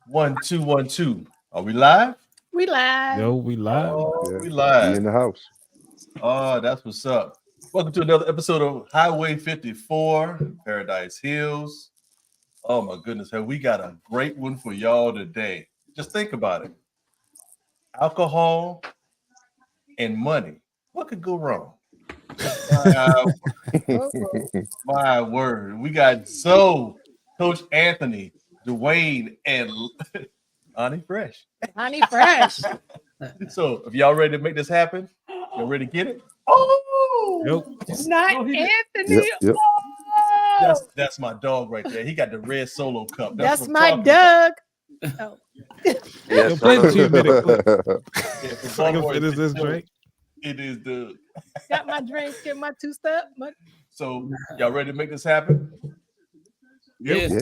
1 2 1 2. Are we live? We live. Yo, we live. Oh, Yeah, we he in live. the house. Oh, that's what's up. Welcome to another episode of Highway 54, Paradise Hills. Oh my goodness, hey, we got a great one for y'all today. Just think about it. Alcohol and money. What could go wrong? My word. We got Zoe, Coach Anthony, Dwayne, and Ani Fresh. Honey Fresh. So if y'all ready to make this happen, y'all ready to get it? Oh, Yep. Not Oh, he- Anthony. Yep. Oh, that's my dog right there. He got the red solo cup. that's what I'm my talking about. Doug. Oh. Yo, play the 2 minute clip. Yeah, from So I can Baltimore, finish this it's- drink. It is the Got my drink, get my two-step. so y'all ready to make this happen? Yeah. Yeah.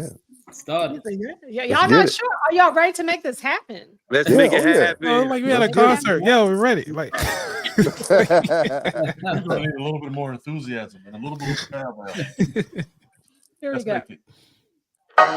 Start. Yeah, y'all Let's not get it. sure. Are y'all ready to make this happen? Let's Yeah, make it oh, yeah. happen. Oh, like we had a Let's get it. concert. Yeah, we're ready. Like, We're gonna need a little bit more enthusiasm and a little bit of parallel. Here we Let's go. make it.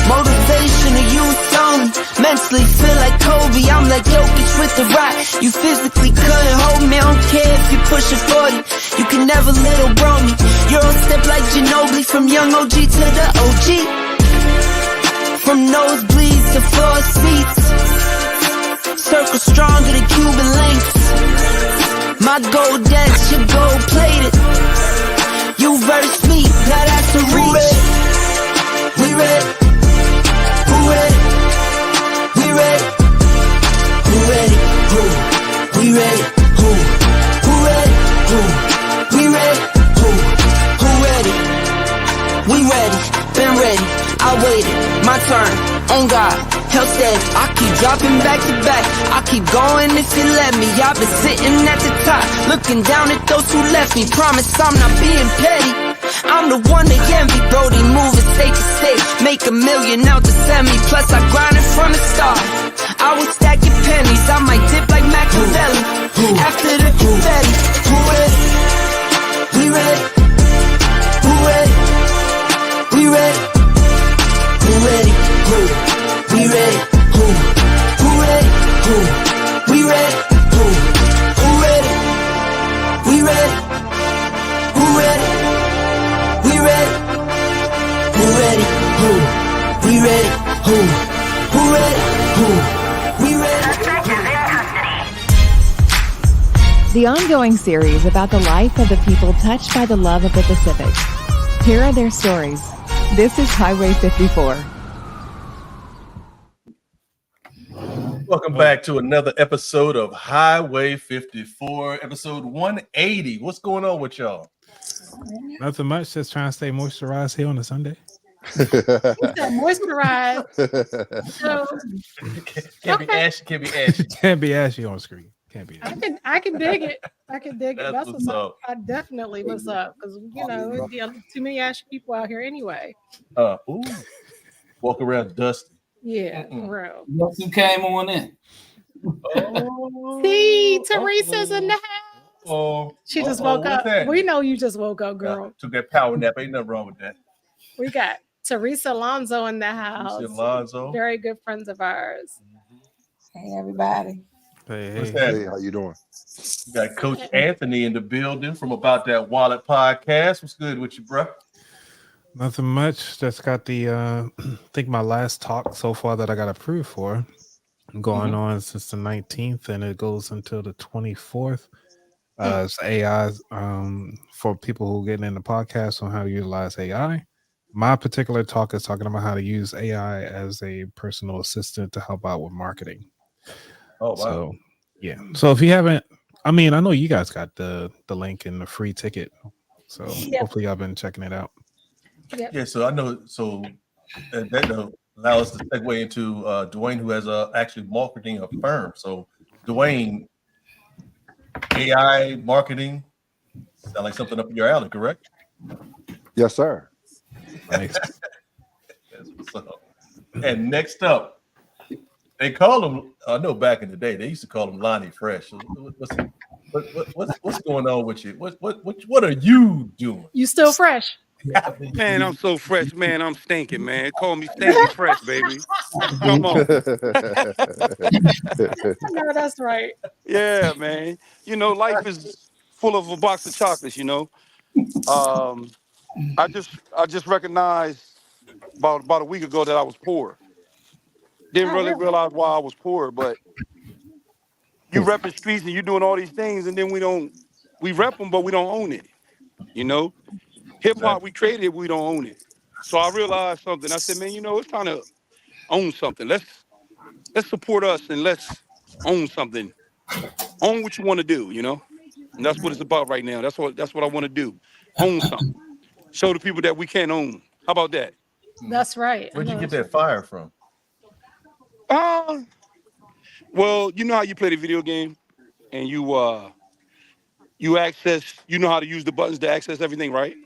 Motivation to use only. Mentally feel like Kobe, I'm like Jokic with the rock. You physically couldn't hold me, I don't care if you pushing 40. You can never little bro me. Euro step like Ginobili, from young OG to the OG. From nosebleeds to floor seats. Circle stronger than Cuban links. My gold decks, your gold plated. You verse me, now that's a reach. We ready. Who ready? We ready. Who ready? Who? We ready. Who? Who ready? Who? We ready. Who? Who ready? We ready. Been ready. I waited. My turn. On God. Hell says I keep dropping back to back. I keep going if you let me. I've been sitting at the top, looking down at those who left me. Promise I'm not being petty. I'm the one they envy, Brody moving state to state. Make $1 million out the semi, plus I grinded from the start. I was stacking pennies, I might dip like Machiavelli. After the confetti, who ready? We ready. Who ready? We ready. Who ready? Who? We ready. Who? Who ready? Who? We ready. Who? Who ready? We ready. Who ready? We ready. Who ready? Who? We ready. Who? Who ready? Who? We ready. The ongoing series about the life of the people touched by the love of the Pacific. Here are their stories. This is Highway 54. Welcome back to another episode of Highway 54, episode 180. What's going on with y'all? nothing much. Just trying to stay moisturized here on a Sunday. Moisturize. So Can't be ashy, can't be ashy. Can't be ashy on screen. Can't be. I can dig it. I can dig it. That's what's up. I definitely was up because it'd be too many ashy people out here anyway. Ooh. Walk around dusty. Yeah, Mm-mm. for real. Look who came on in. Oh, See, Teresa's in the house. Oh, She just uh-oh, woke what's up. that? We know you just woke up, Yeah, girl. took that power nap. Ain't nothing wrong with that. We got Teresa Alonso in the house. Lucy Alonso. Very good friends of ours. Hey, everybody. Hey, What's hey. that? Hey, how you doing? We got Coach Anthony in the building from About That Wallet podcast. What's good with you, bro? Nothing much. Just got the I think my last talk so far that I got approved for going on since the 19th, and it goes until the 24th. It's AI for people who get in the podcast on how to utilize AI. My particular talk is talking about how to use AI as a personal assistant to help out with marketing. Oh wow. So yeah. So if you haven't, I mean, I know you guys got the link and the free ticket. So hopefully y'all been checking it out. Yeah, so I know. So that allows us to segue into Dwayne, who has actually marketing a firm. So Dwayne, AI marketing sound like something up your alley, correct? Yes, sir. Nice. That's what's up. And next up, they call him. I know back in the day they used to call him Lonnie Fresh. What's going on with you? What are you doing? You still fresh? Man, I'm so fresh, man. I'm stinking, man. Call me stinky fresh, baby. Come on. No, that's right. Yeah, man. You know, life is full of a box of chocolates, you know. I just recognized about a week ago that I was poor. Didn't Oh, really really? realize why I was poor, but you repping streets and you doing all these things, and then we rep them, but we don't own it. You know, hip hop we created, we don't own it. So I realized something. I said, man, you know, it's time to own something. Let's support us and let's own something. Own what you want to do, you know, and that's what it's about right now. That's what I want to do. Own something. Show the people that we can own. How about that? That's right. Where'd you get that fire from? Well, you know how you play the video game and you access, you know how to use the buttons to access everything, right?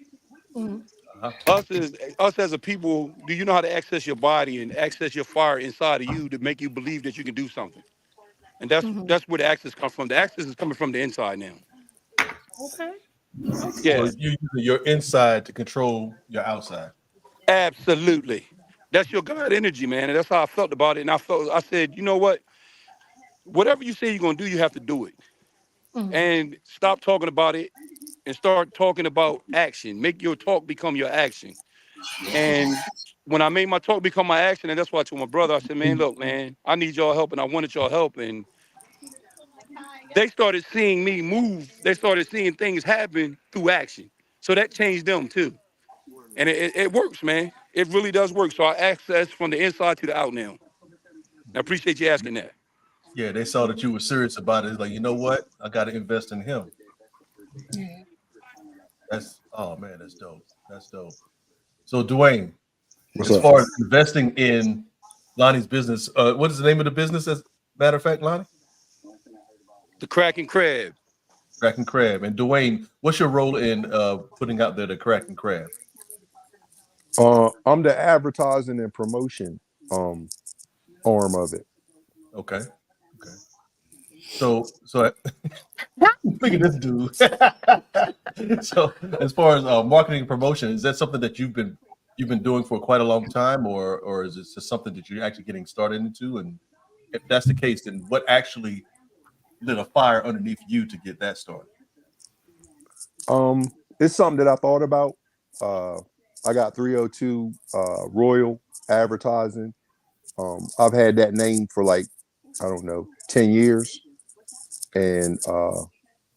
Us as a people, do you know how to access your body and access your fire inside of you to make you believe that you can do something? And that's where the access comes from. The access is coming from the inside now. Okay. Yeah, So you using your inside to control your outside. absolutely. That's your God energy, man. And that's how I felt about it. And I said, you know what? Whatever you say you're gonna do, you have to do it. And stop talking about it and start talking about action. Make your talk become your action. And when I made my talk become my action, and that's why I told my brother, I said, man, look, man, I need y'all help and I wanted y'all help. And they started seeing me move. They started seeing things happen through action. So that changed them too. And it works, man. It really does work. So I access from the inside to the out now. I appreciate you asking that. Yeah, they saw that you were serious about it. It's like, you know what? I got to invest in him. Oh man, that's dope. That's dope. So Dwayne, What's as up? far as investing in Lonnie's business, what is the name of the business? As a matter of fact, Lonnie? The Cracking Crab. Cracking Crab. And Dwayne, what's your role in putting out there the Cracking Crab? I'm the advertising and promotion arm of it. Okay. So look at this dude. So as far as marketing and promotion, is that something that you've been doing for quite a long time, or is it just something that you're actually getting started into? And if that's the case, then what actually lit a fire underneath you to get that started? It's something that I thought about. I got 302 Royal Advertising. I've had that name for like, I don't know, 10 years. And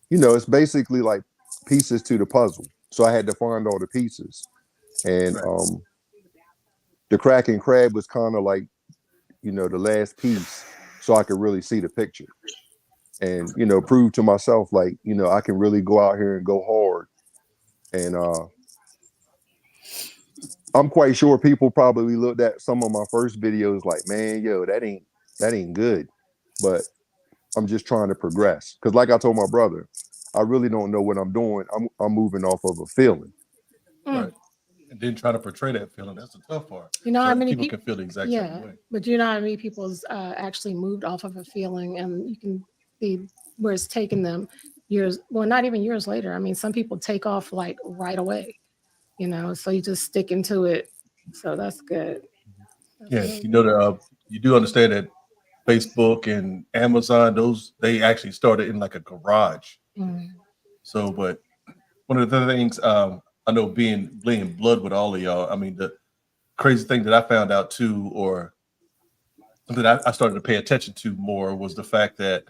you know, it's basically like pieces to the puzzle. So I had to find all the pieces. And the Cracking Crab was kind of like, you know, the last piece so I could really see the picture. And, you know, prove to myself like, you know, I can really go out here and go hard. And I'm quite sure people probably looked at some of my first videos like, man, yo, that ain't good. But I'm just trying to progress. Because like I told my brother, I really don't know what I'm doing. I'm moving off of a feeling. Right. And then try to portray that feeling. That's the tough part. You know So how many people can feel the exact same way. But you know how many people's actually moved off of a feeling, and you can see where it's taken them years. Well, not even years later. I mean, some people take off like right away. You know, so you just stick into it. So that's good. Yeah, you know that you do understand that Facebook and Amazon, they actually started in like a garage. So, but one of the things I know being blood with all of y'all. I mean, the crazy thing that I found out too, or something I started to pay attention to more, was the fact that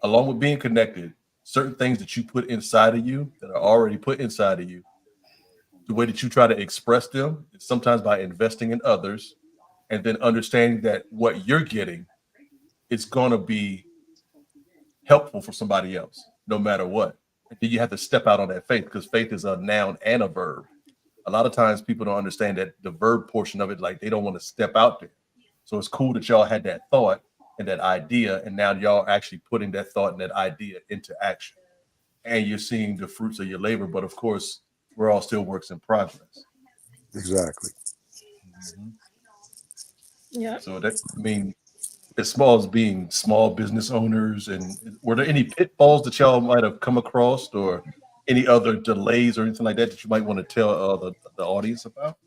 along with being connected, certain things that you put inside of you that are already put inside of you, the way that you try to express them is sometimes by investing in others and then understanding that what you're getting is going to be helpful for somebody else, no matter what. And then you have to step out on that faith, because faith is a noun and a verb. A lot of times people don't understand that the verb portion of it, like they don't want to step out there. So it's cool that y'all had that thought and that idea, and now y'all actually putting that thought and that idea into action. And you're seeing the fruits of your labor. But of course, we're all still works in progress. Exactly. Mhm. Yeah. So that, I mean, as small as being small business owners, and were there any pitfalls that y'all might have come across, or any other delays or anything like that that you might want to tell the audience about?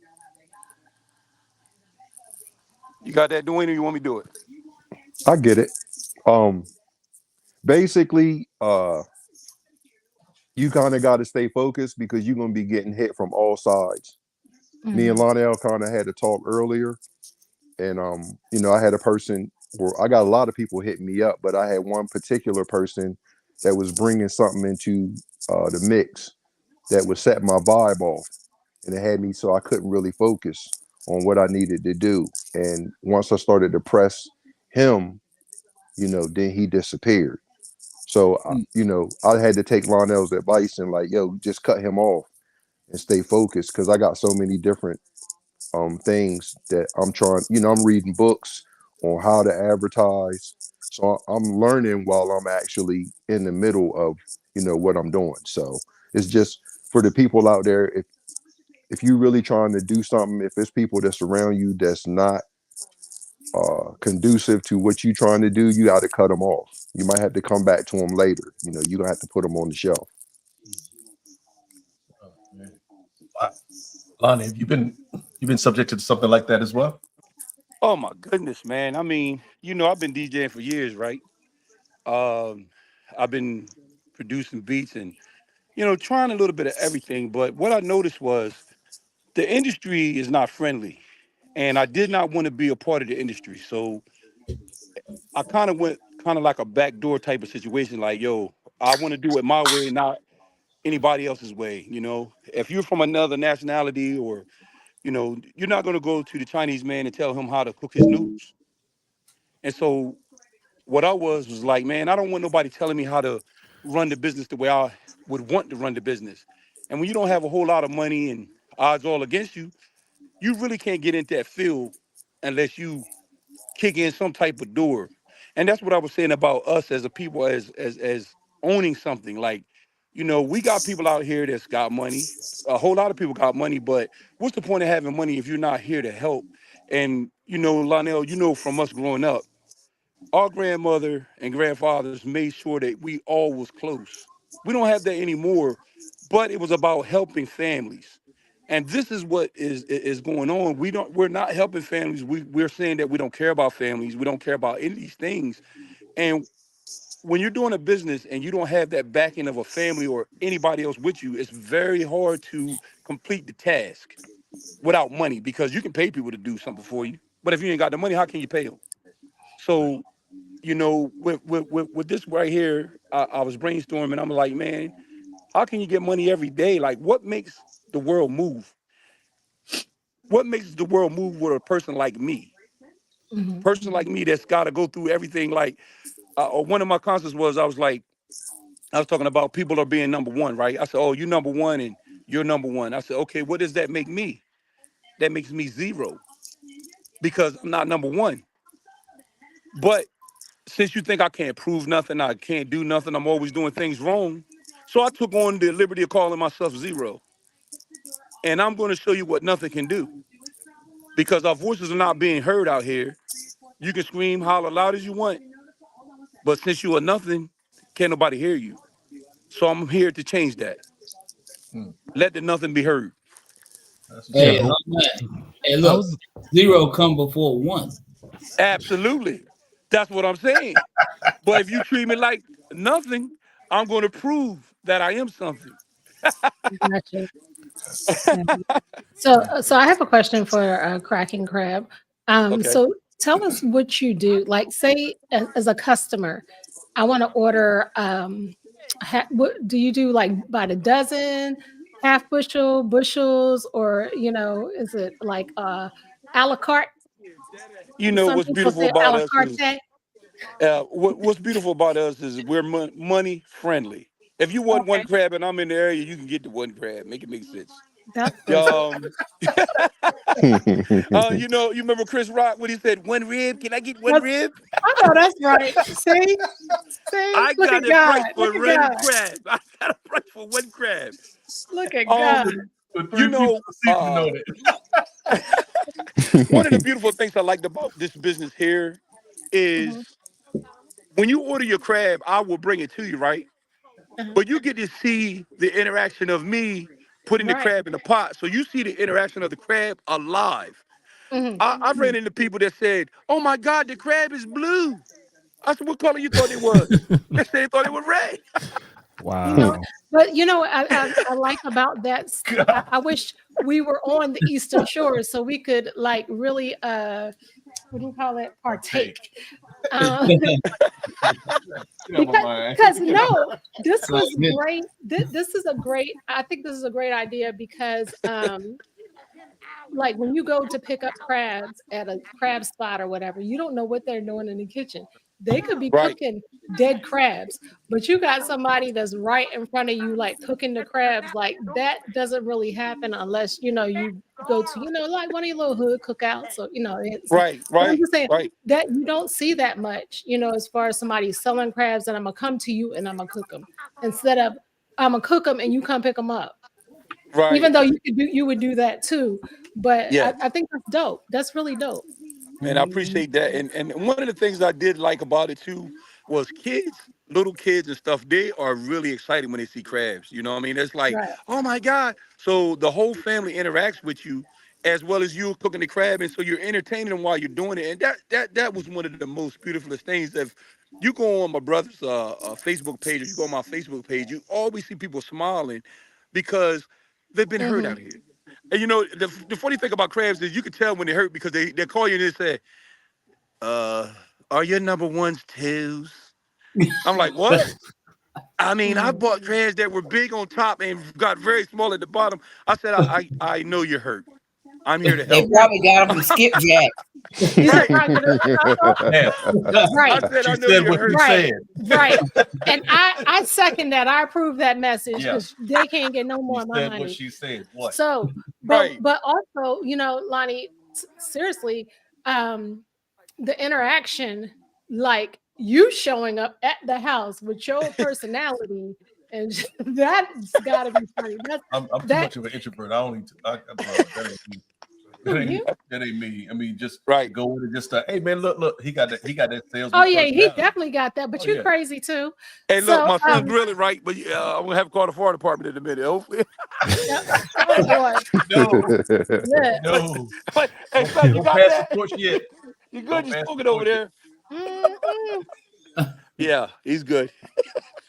You got that, Dwayne, or you want me to do it? I get it. Um, Basically, you kind of got to stay focused because you're gonna be getting hit from all sides. Me and Mhm. Lionel kind of had a talk earlier, and I had a person, or I got a lot of people hitting me up, but I had one particular person that was bringing something into the mix that was setting my vibe off, and it had me so I couldn't really focus on what I needed to do. And once I started to press him, then he disappeared. So I had to take Lionel's advice and like, yo, just cut him off and stay focused because I got so many different things that I'm trying. I'm reading books on how to advertise, so I'm learning while I'm actually in the middle of what I'm doing. So it's just for the people out there. If you really trying to do something, if it's people that's around you that's not conducive to what you trying to do, you got to cut them off. You might have to come back to them later. You don't have to put them on the shelf. Oh, man. Lonnie, have you been subject to something like that as well? Oh my goodness, man. I mean, I've been DJing for years, right? Um, I've been producing beats and trying a little bit of everything. But what I noticed was the industry is not friendly, and I did not want to be a part of the industry. So I kind of went kind of like a backdoor type of situation. Like, yo, I want to do it my way, not anybody else's way. If you're from another nationality, or you're not going to go to the Chinese man and tell him how to cook his noodles. And so what I was like, man, I don't want nobody telling me how to run the business the way I would want to run the business. And when you don't have a whole lot of money and odds all against you, you really can't get into that field unless you kick in some type of door. And that's what I was saying about us as a people, as owning something. Like, we got people out here that's got money. A whole lot of people got money, but what's the point of having money if you're not here to help? And Lionel, from us growing up, our grandmother and grandfathers made sure that we all was close. We don't have that anymore, but it was about helping families. And this is what is going on. We're not helping families. We're saying that we don't care about families. We don't care about any of these things. And when you're doing a business and you don't have that backing of a family or anybody else with you, it's very hard to complete the task without money, because you can pay people to do something for you. But if you ain't got the money, how can you pay them? So with this right here, I was brainstorming. I'm like, man, how can you get money every day? Like, what makes the world move? What makes the world move with a person like me? Mhm. Person like me that's got to go through everything. Like, one of my concerts was, I was talking about people are being number one, right? I said, oh, you number one and you're number one. I said, okay, what does that make me? That makes me zero, because I'm not number one. But since you think I can't prove nothing, I can't do nothing, I'm always doing things wrong. So I took on the liberty of calling myself zero. And I'm going to show you what nothing can do, because our voices are not being heard out here. You can scream, holler loud as you want, but since you are nothing, can't nobody hear you. So I'm here to change that. Hmm, Let the nothing be heard. that's what's Yeah, Hey, up. but man. Hey, I look, was zero come before one. Absolutely. That's what I'm saying. But if you treat me like nothing, I'm going to prove that I am something. Gotcha. Yeah. So I have a question for Cracking Crab. Okay. So tell us what you do. Like, say, as a customer, I want to order. What do you do? Like by the dozen, half bushel, bushels, or is it like a la carte? You know Some what's people beautiful say a about la us is carte. what's beautiful about us is we're money friendly. If you want one Okay, crab and I'm in the area, you can get the one crab. Make it make sense. that's perfect. Um, you remember Chris Rock when he said one rib? Can I get one That's, rib? I know that's right. See, I look got at a God, price look for at one God, crab. I got a price for one crab. look at God. Um, With you 3 pieces know, of seasoning on it. one of the beautiful things I liked about this business here Mhm, is when you order your crab, I will bring it to you, right? uh-huh. But you get to see the interaction of me putting the Right. crab in the pot. So you see the interaction of the crab alive. Mhm, I've ran into people that said, "Oh my God, the crab is blue." I said, "What color you thought it was?" They said they thought it was red. You know, Wow. but I like about that. I wish we were on the Eastern Shore so we could like really what do you call it? Partake. Partake. Um, Get out my because mind. because no, this Sounds was good. great. This is a great. I think this is a great idea because like when you go to pick up crabs at a crab spot or whatever, you don't know what they're doing in the kitchen. They could be Right, cooking dead crabs, but you got somebody that's right in front of you, like cooking the crabs. Like that doesn't really happen unless you go to like one of your little hood cookouts or so. right, But I'm right, just saying right, that you don't see that much, as far as somebody selling crabs and I'm gonna come to you and I'm gonna cook them instead of I'm gonna cook them and you come pick them up, even right. though you would do that too. But Yeah. I think that's dope. That's really dope. Man, I appreciate that. And one of the things I did like about it too was kids, little kids and stuff, they are really excited when they see crabs. You know what I mean? It's like, Right. oh my God. So the whole family interacts with you as well as you cooking the crab. And so you're entertaining them while you're doing it. And that was one of the most beautifulest things. If you go on my brother's Facebook page or you go on my Facebook page, you always see people smiling because they've been hurt Hmm. out here. And the funny thing about crabs is you can tell when they hurt because they call you and they say, uh, are your number ones twos? I'm like, what? I mean, I Hmm. bought crabs that were big on top and got very small at the bottom. I said, I know you're hurt. I'm here to They help. Right. probably got them from Skipjack. You know, Right. Yeah, I right, said, she I know said you're what you hurt. right, said. right. And I second that. I approve that message Yeah, because they can't get no you more of my said what honey. she said. What? So, but Right. but also, Lonnie, seriously, the interaction, like you showing up at the house with your personality, and that's got to be funny. I'm too That. much of an introvert. I don't need to. Bro, that ain't me. That Who ain't, you? that ain't me. I mean, just to Right. go in and just hey man, look, he got that Oh salesman yeah, he personality. definitely got that. But Oh you yeah. crazy too. Hey, look, So my son grilling right, but I'm gonna have to call the fire department in a minute. Hopefully. yeah, oh boy, No, yeah. no. Like, hey son, you Don't got pass the that? torch yet. You good? Don't You pass the smoking over torch yet. there? Mm-mm. Yeah, he's good.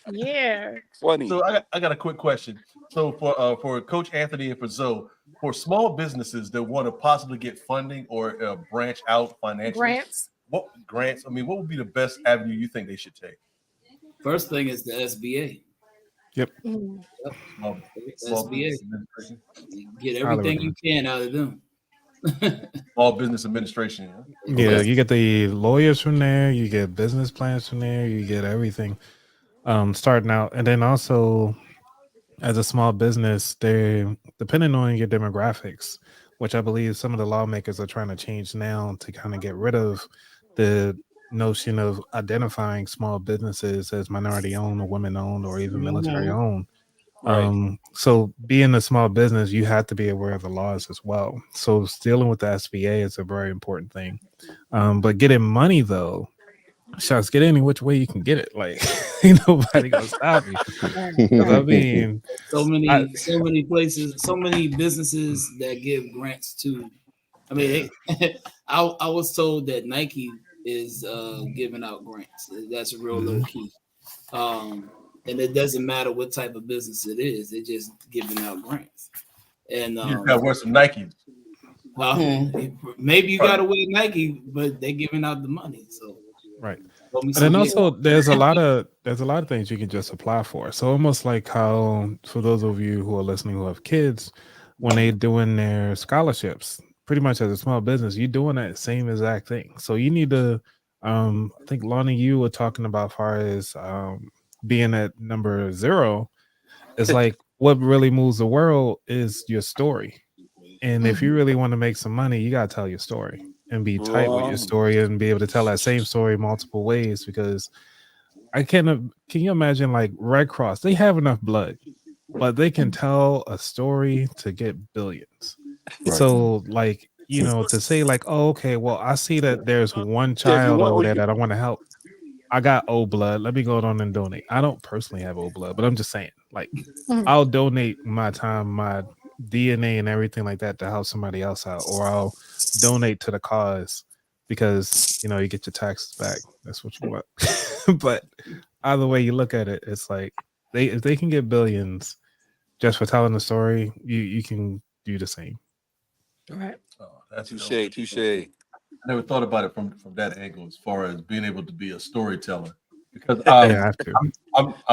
Yeah. Funny. So I got a quick question. So for Coach Anthony and for Zoe, for small businesses that want to possibly get funding or branch out financially, Grants. what grants? I mean, what would be the best avenue you think they should take? First thing is the SBA. Yep. Mm. Yep, Small SBA. business administration. Get Highly everything you recommend. can out of them. Small business administration. Yeah, Okay. Yes. you get the lawyers from there, you get business plans from there, you get everything starting out. And then also as a small business, they depending on your demographics, which I believe some of the lawmakers are trying to change now to kind of get rid of the notion of identifying small businesses as minority owned or women owned or even military Mhm. owned. Right. So being a small business, you have to be aware of the laws as well. So dealing with the SBA is a very important thing. But getting money though, shots, get any which way you can get it. Like ain't nobody gonna stop you. Because I mean, So I many places, so many businesses that give grants to. I mean, I was told that Nike is giving out grants. That's real low mhm. key. Um, and it doesn't matter what type of business it is. They're just giving out grants. And You got to wear some Nikes. maybe you got to wear Nike, but they're giving out the money. So right. told me And then some also there's a lot of things you can just apply for. So almost like how for those of you who are listening who have kids, when they doing their scholarships, pretty much as a small business, you're doing that same exact thing. So you need to I think Lonnie, you were talking about far as being at number 0. It's like what really moves the world is your story. And if you really want to make some money, you gotta tell your story and be tight with your story and be able to tell that same story multiple ways. Because can you imagine like Red Cross? They have enough blood, but they can tell a story to get billions. Right. So like, you know, to say like, oh, okay, well, I see that there's one child over there that I want to help. I got O blood. Let me go on and donate. I don't personally have O blood, but I'm just saying, like, I'll donate my time, my DNA and everything like that to help somebody else out, or I'll donate to the cause because, you know, you get your taxes back. That's what you want. But either way you look at it, it's like if they can get billions just for telling the story, you can do the same. Right. Oh, that's Touche. I never thought about it from that angle as far as being able to be a storyteller. Because I'm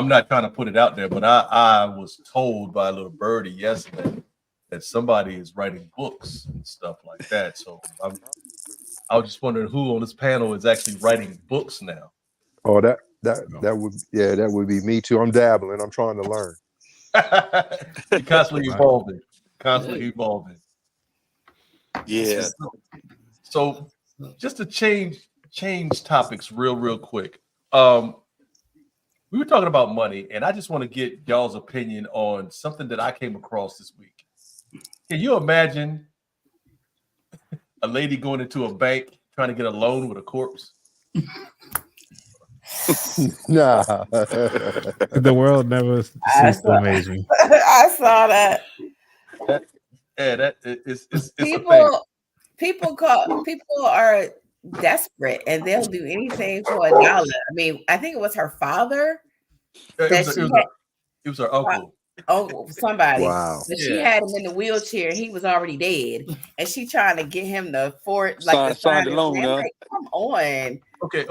not trying to put it out there, but I was told by a little birdie yesterday that somebody is writing books and stuff like that. So I was just wondering who on this panel is actually writing books now. Oh, that would be me too. I'm dabbling. I'm trying to learn. You're constantly evolving. Yeah. So just to change topics real quick. We were talking about money, and I just want to get y'all's opinion on something that I came across this week. Can you imagine a lady going into a bank trying to get a loan with a corpse? Nah. The world never ceased to amaze me. I saw that. It's People are desperate and they'll do anything for $1. I mean, I think it was her father. It was her uncle. Somebody. Wow. But she had him in the wheelchair. He was already dead, and she trying to get him to sign the loan. Like, come on. Okay.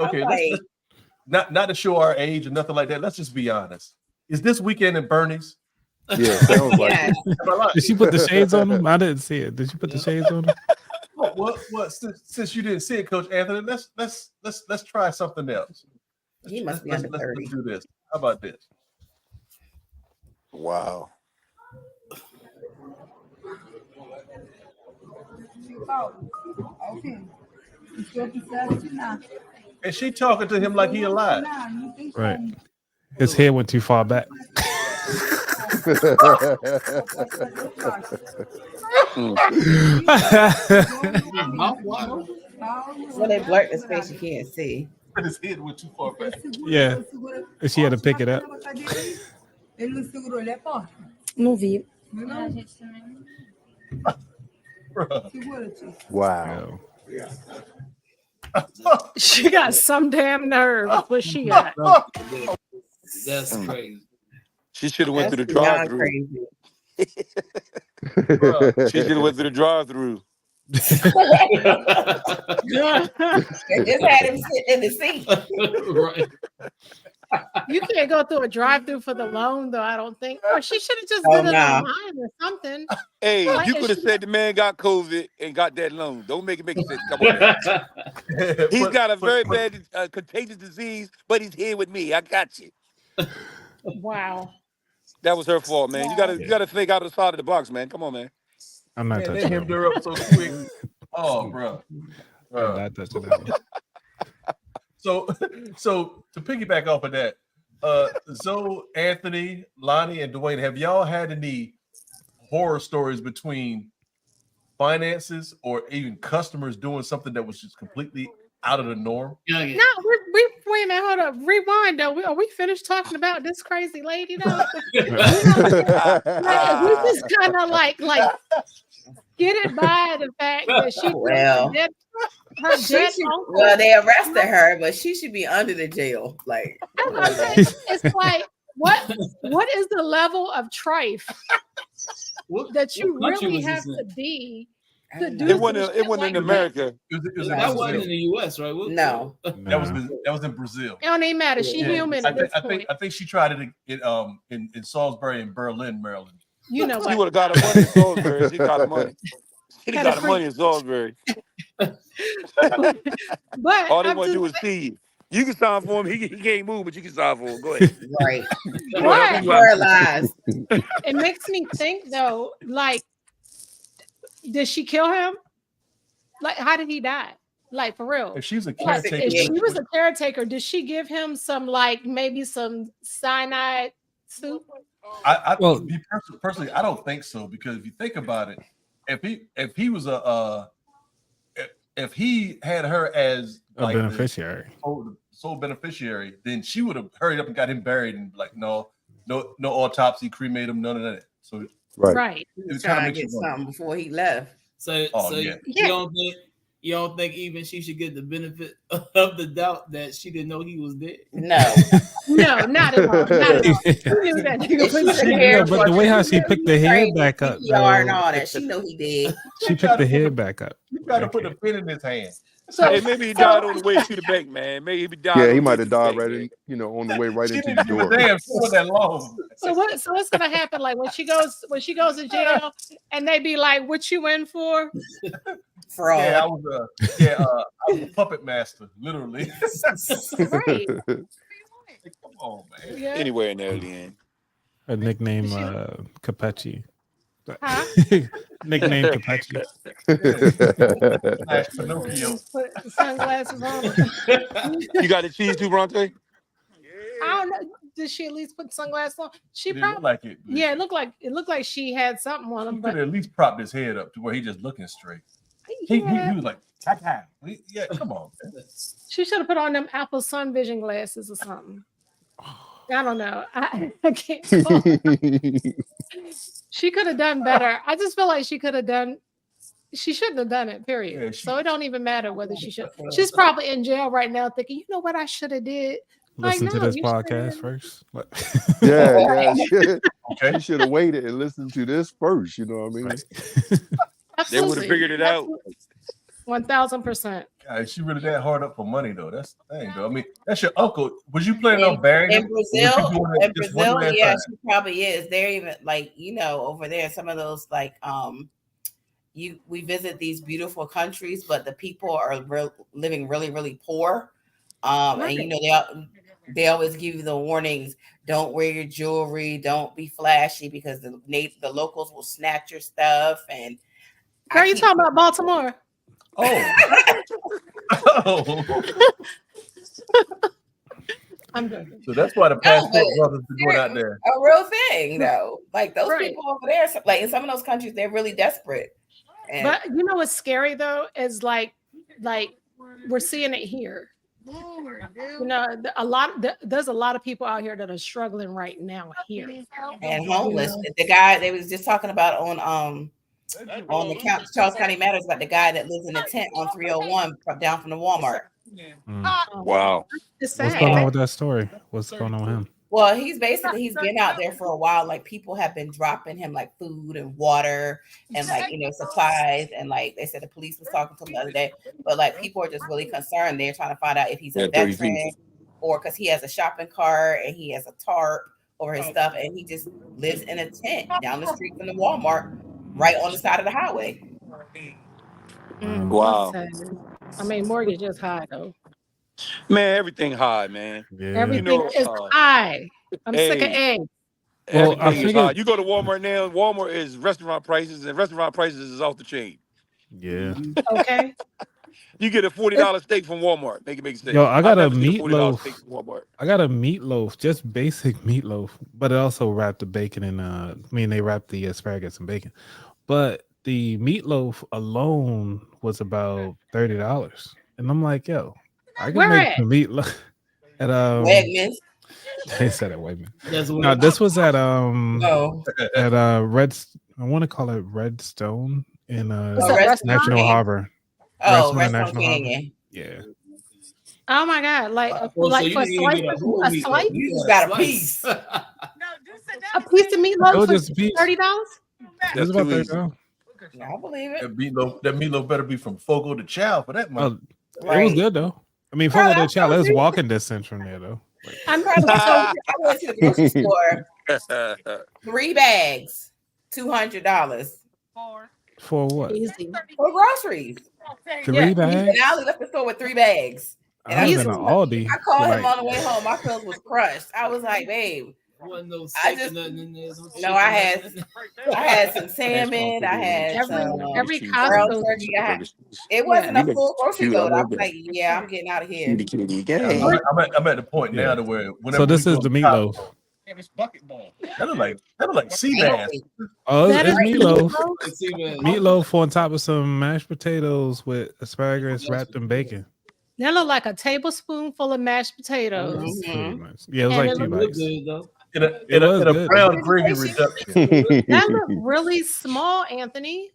Let's not to show our age or nothing like that. Let's just be honest. Is this weekend in Bernie's? Yeah, sounds like it. Did she put the shades on him? I didn't see it. Did she put the shades on him? Well, since you didn't see it, Coach Anthony, let's try something else. He must be under 30. Let's do this. How about this? Wow. And she talking to him like he alive. Right. His head went too far back. When they blurt his face, you can't see. And his head went too far back. Yeah. And she had to pick it up. Não vi. Wow. She got some damn nerve. What she got? That's crazy. She should have went through the drive-through. She should have went through the drive-through. They just had him sitting in the seat. Right. You can't go through a drive-through for the loan, though. I don't think. Or she should have just did it online or something. Hey, Why you is could have she- said the man got COVID and got that loan. Don't make it make sense. Come on, man. He's got a very bad contagious disease, but he's here with me. I got you. Wow. That was her fault, man. You gotta think out of the side of the box, man. Come on, man. I'm not Man, they touching hemmed that her up so quick. Oh, bro. one. I'm not touching that one. So to piggyback off of that, Zoe, Anthony, Lonnie, and Dwayne, have y'all had any horror stories between finances or even customers doing something that was just completely out of the norm? No, we wait a minute, hold up. Rewind though. Are we finished talking about this crazy lady though? We just kind of like get it by the fact that she her debt. Well, they arrested her, but she should be under the jail. Like it's like what is the level of trife that you What country really was have this to in? be I to don't do know. It wasn't. some It shit wasn't in like America. It was That in wasn't in Brazil. the U.S., right? No. That was in Brazil. It don't even matter. She Yeah. human at this point. I think she tried it in Salisbury and Berlin, Maryland. You know She what? would have got her money in Salisbury. She got her money. She Had got a her money in Salisbury. But All they I'm want to do just is see you. You can sign for him. He can't move, but you can sign for him. Go ahead. Right. Go ahead. But You out. Paralyzed. it makes me think though, like, did she kill him? Like, how did he die? Like, for real. If she's a Like, caretaker, if she was a caretaker, did she give him some, like, maybe some cyanide soup? Well- me personally, I don't think so, because if you think about it, if he was if he had her as A like beneficiary. the sole beneficiary, then she would have hurried up and got him buried and like no autopsy, cremate him, none of that. So Right. it He's kind of trying to makes get you wonder. something before he left. So, Oh, so yeah. you don't think even she should get the benefit of the doubt that she didn't know he was dead? No. No, not at all. Not at all. She knew that nigga was She's dead. here but the way how she picked the head back up, CPR and though, all that. She know he did. she picked the head back up. You got to put a pin in his hand. So, Hey, maybe he died on the way to the bank, man. Maybe he died. Yeah, on he the might way have to the died bank, right man. in, on the way right She into didn't the give a door. damn for that long. so what's gonna happen? Like when she goes to jail and they be like, "What you in for?" Fraud. Yeah, I was a puppet master, literally. Right. Come on, man. Yeah. Anywhere in there, Leanne. Her nickname Capaci. Huh? Nickname Capaci. Slash Pinocchio. Put sunglasses on. You got the cheese too, Bronte? I don't know. Did she at least put sunglasses on? She It didn't look probably. like it. Yeah, it looked like she had something on He him, could but have at least propped his head up to where he just looking straight. He yeah, was like, "Ta-ta." Yeah, come on, man. she should have put on them Apple sun vision glasses or something. I don't know. I can't. She could have done better. I just feel like she could have done. She shouldn't have done it. Period. Yeah, So it don't even matter whether she should. She's probably in jail right now, thinking, you know what I should have did. Listen to no, this you podcast shouldn't. first. What? Yeah. Okay. You should have waited and listened to this first. You know what I mean? They would have figured it out. 1,000%. God, she really that hard up for money though. That's the thing, though. I mean, that's your uncle. Was you planning on burying him? In Brazil, Brazil, yeah, she probably is. They're even like, over there, some of those like we visit these beautiful countries, but the people are living really, really poor. Right. And they always give you the warnings: don't wear your jewelry, don't be flashy, because the locals will snatch your stuff. And Are you talking about Baltimore? Oh. I'm good. So that's why the passport brothers are going out there. A real thing, though. Like those Right. people over there, like in some of those countries, they're really desperate. And But you know what's scary though is like we're seeing it here. You know, there's a lot of people out here that are struggling right now here. and homeless. The guy they was just talking about on the Charles County Matters about the guy that lives in a tent on 301 down from the Walmart. Wow. It's What's sad. going on with that story? What's going on with him? Well, he's been out there for a while. Like people have been dropping him like food and water and like supplies, and like they said the police was talking to him the other day. But like people are just really concerned. They're trying to find out if he's a veteran or because he has a shopping cart and he has a tarp over his stuff, and he just lives in a tent down the street from the Walmart, right on the side of the highway. Wow. That's sad. I mean, mortgage is high though. Man, everything high, man. Yeah. Everything is high. I'm sick of eggs. Well, I Everything is high. figured- You go to Walmart now, Walmart is restaurant prices, and restaurant prices is off the chain. Yeah. Okay. You get a $40 steak from Walmart. Make it make sense. Yo, I got a never seen $40 steak meatloaf. from Walmart. I got a meatloaf, just basic meatloaf, but it also wrapped the bacon in. They wrapped the asparagus in bacon, but the meatloaf alone was about $30, and I'm like, yo, I can Where make at? the meatloaf at Wegmans. They said it. Wait a minute. That's what No, this was at Oh, at Red. I want to call it Redstone in What's that, restaurant? National Harbor. oh, Restaurant Restaurant National Harbor. Canyon. Yeah. Oh my God! Like Oh, so like you for didn't even get a whole a meatloaf. slice, You just got a piece. a piece of It meatloaf was for just a piece. $30. It That's was about too easy. $30. I believe it. That meatloaf better be from Fogo de Chao for that money. Oh, it was Right. good though. I mean, Bro, Fogo de I Chao told is you. walking distance from there though. Like, I'm Carlos, so I went to the grocery store. 3 bags, $200 for what? easy. for groceries. 3 Yeah, And bags? Ali left the store with 3 bags. And I'd I have just been an told Aldi. I called for him on the way home. My feelings was crushed. I was like, babe, Wasn't no I steak just- or nothing in there. no, I had some salmon. I had every some Costco- grilled turkey. It wasn't a full grocery load. I was like, yeah, I'm getting out of here. I'm at the point Yeah. now to where whenever So this we is go the to Costco, meatloaf. that look like sea bass. Oh, That it's is meatloaf. Let's see, man. Meatloaf on top of some mashed potatoes with asparagus wrapped in bacon. That looked like a tablespoonful of mashed potatoes. That's Mhm. pretty much. Yeah, it was And like it 2 It looked bites. good though. In was a good. brown gravy reduction. That looked really small, Anthony.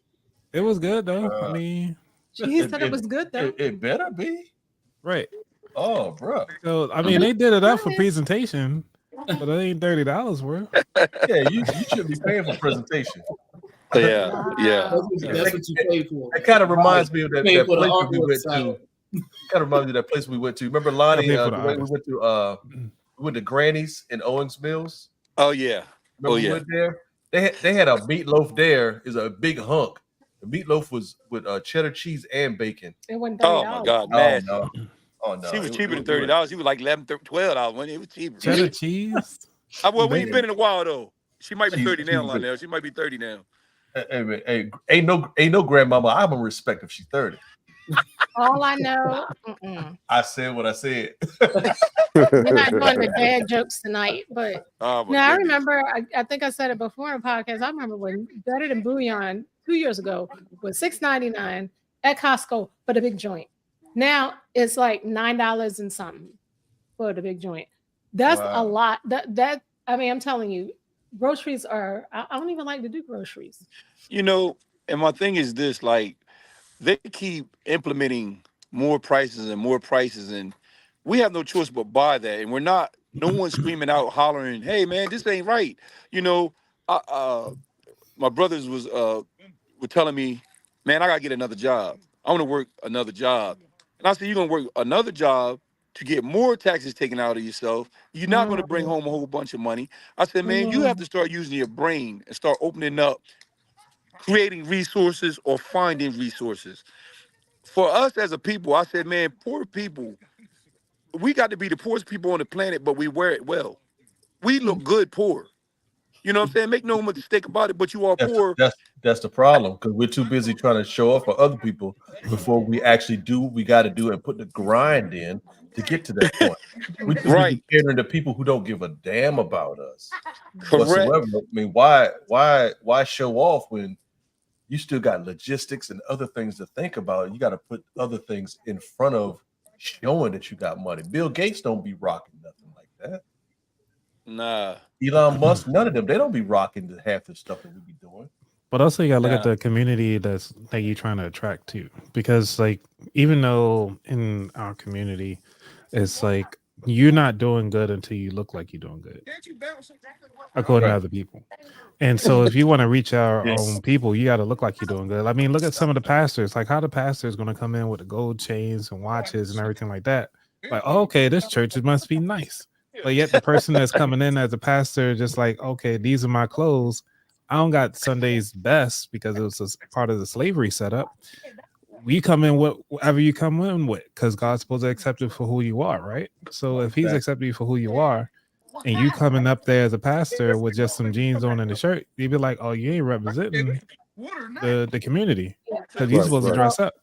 It was good though. I mean, She said it was good though. It better be. right. Oh, bro. So I mean, they did it up for presentation, but it ain't $30 worth. Yeah, you shouldn't be paying for presentation. Yeah, yeah. That's what you pay for. It kind of reminds me of that Pay for the place that we artwork went side. to. Kind of reminds me of that place we went to. Remember Lonnie? pay for The the way we artist. went to Granny's in Owings Mills. Oh yeah. Remember we went there? They had a meatloaf there. Is a big hunk. The meatloaf was with cheddar cheese and bacon. It wasn't Oh $30. my God, Oh nasty. no! Oh no! She was It cheaper than it was- $30. She was like $11, $12 when it was cheaper. Cheddar cheese. Well, we ain't been in a while though. She might be She's- 30 now, she's Lionel. She might be 30 now. Hey, ain't no grandmama. I'm gonna respect if she's 30. All I know, I said what I said. we're not doing the dad jokes tonight, but Oh my no, I goodness. remember. I think I said it before in podcast. I remember when Better Than Bouillon 2 years ago was $6.99 at Costco for the big joint. Now it's like $9 and something for the big joint. That's Wow. a lot. That I mean, I'm telling you, groceries are. I don't even like to do groceries. You know, and my thing is this: like, they keep implementing more prices, and we have no choice but buy that. And we're not. No one's screaming out, hollering, "Hey, man, this ain't right." You know, my brothers were telling me, "Man, I gotta get another job. I want to work another job." And I said, "You're gonna work another job to get more taxes taken out of yourself. You're not gonna bring home a whole bunch of money." I said, "Man, you have to start using your brain and start opening up, creating resources or finding resources." For us as a people, I said, man, poor people, we got to be the poorest people on the planet, but we wear it well. We look good poor. You know what I'm saying? Make no mistake about it, but you are poor. That's the problem, because we're too busy trying to show off for other people before we actually do what we got to do and put the grind in to get to that point. We too busy Right. catering to people who don't give a damn about us Correct. whatsoever. I mean, why show off when you still got logistics and other things to think about? You got to put other things in front of showing that you got money. Bill Gates don't be rocking nothing like that. Nah. Elon Musk, none of them. They don't be rocking half the stuff that we be doing. But also you gotta look at Yeah. the community that you're trying to attract to. Because like even though in our community it's like you're not doing good until you look like you're doing good. According to other people. And so if you want to reach our own people, you gotta look like you're doing good. I mean, look at some of the pastors. Like how the pastor is gonna come in with the gold chains and watches and everything like that. Like, okay, this church it must be nice. But yet the person that's coming in as a pastor, just like, okay, these are my clothes. I don't got Sunday's best because it was a part of the slavery setup. We come in with whatever you come in with, because God's supposed to accept you for who you are, right? So if He's accepting you for who you are, and you coming up there as a pastor with just some jeans on and a shirt, you'd be like, "Oh, you ain't representing the community because you're supposed to dress up."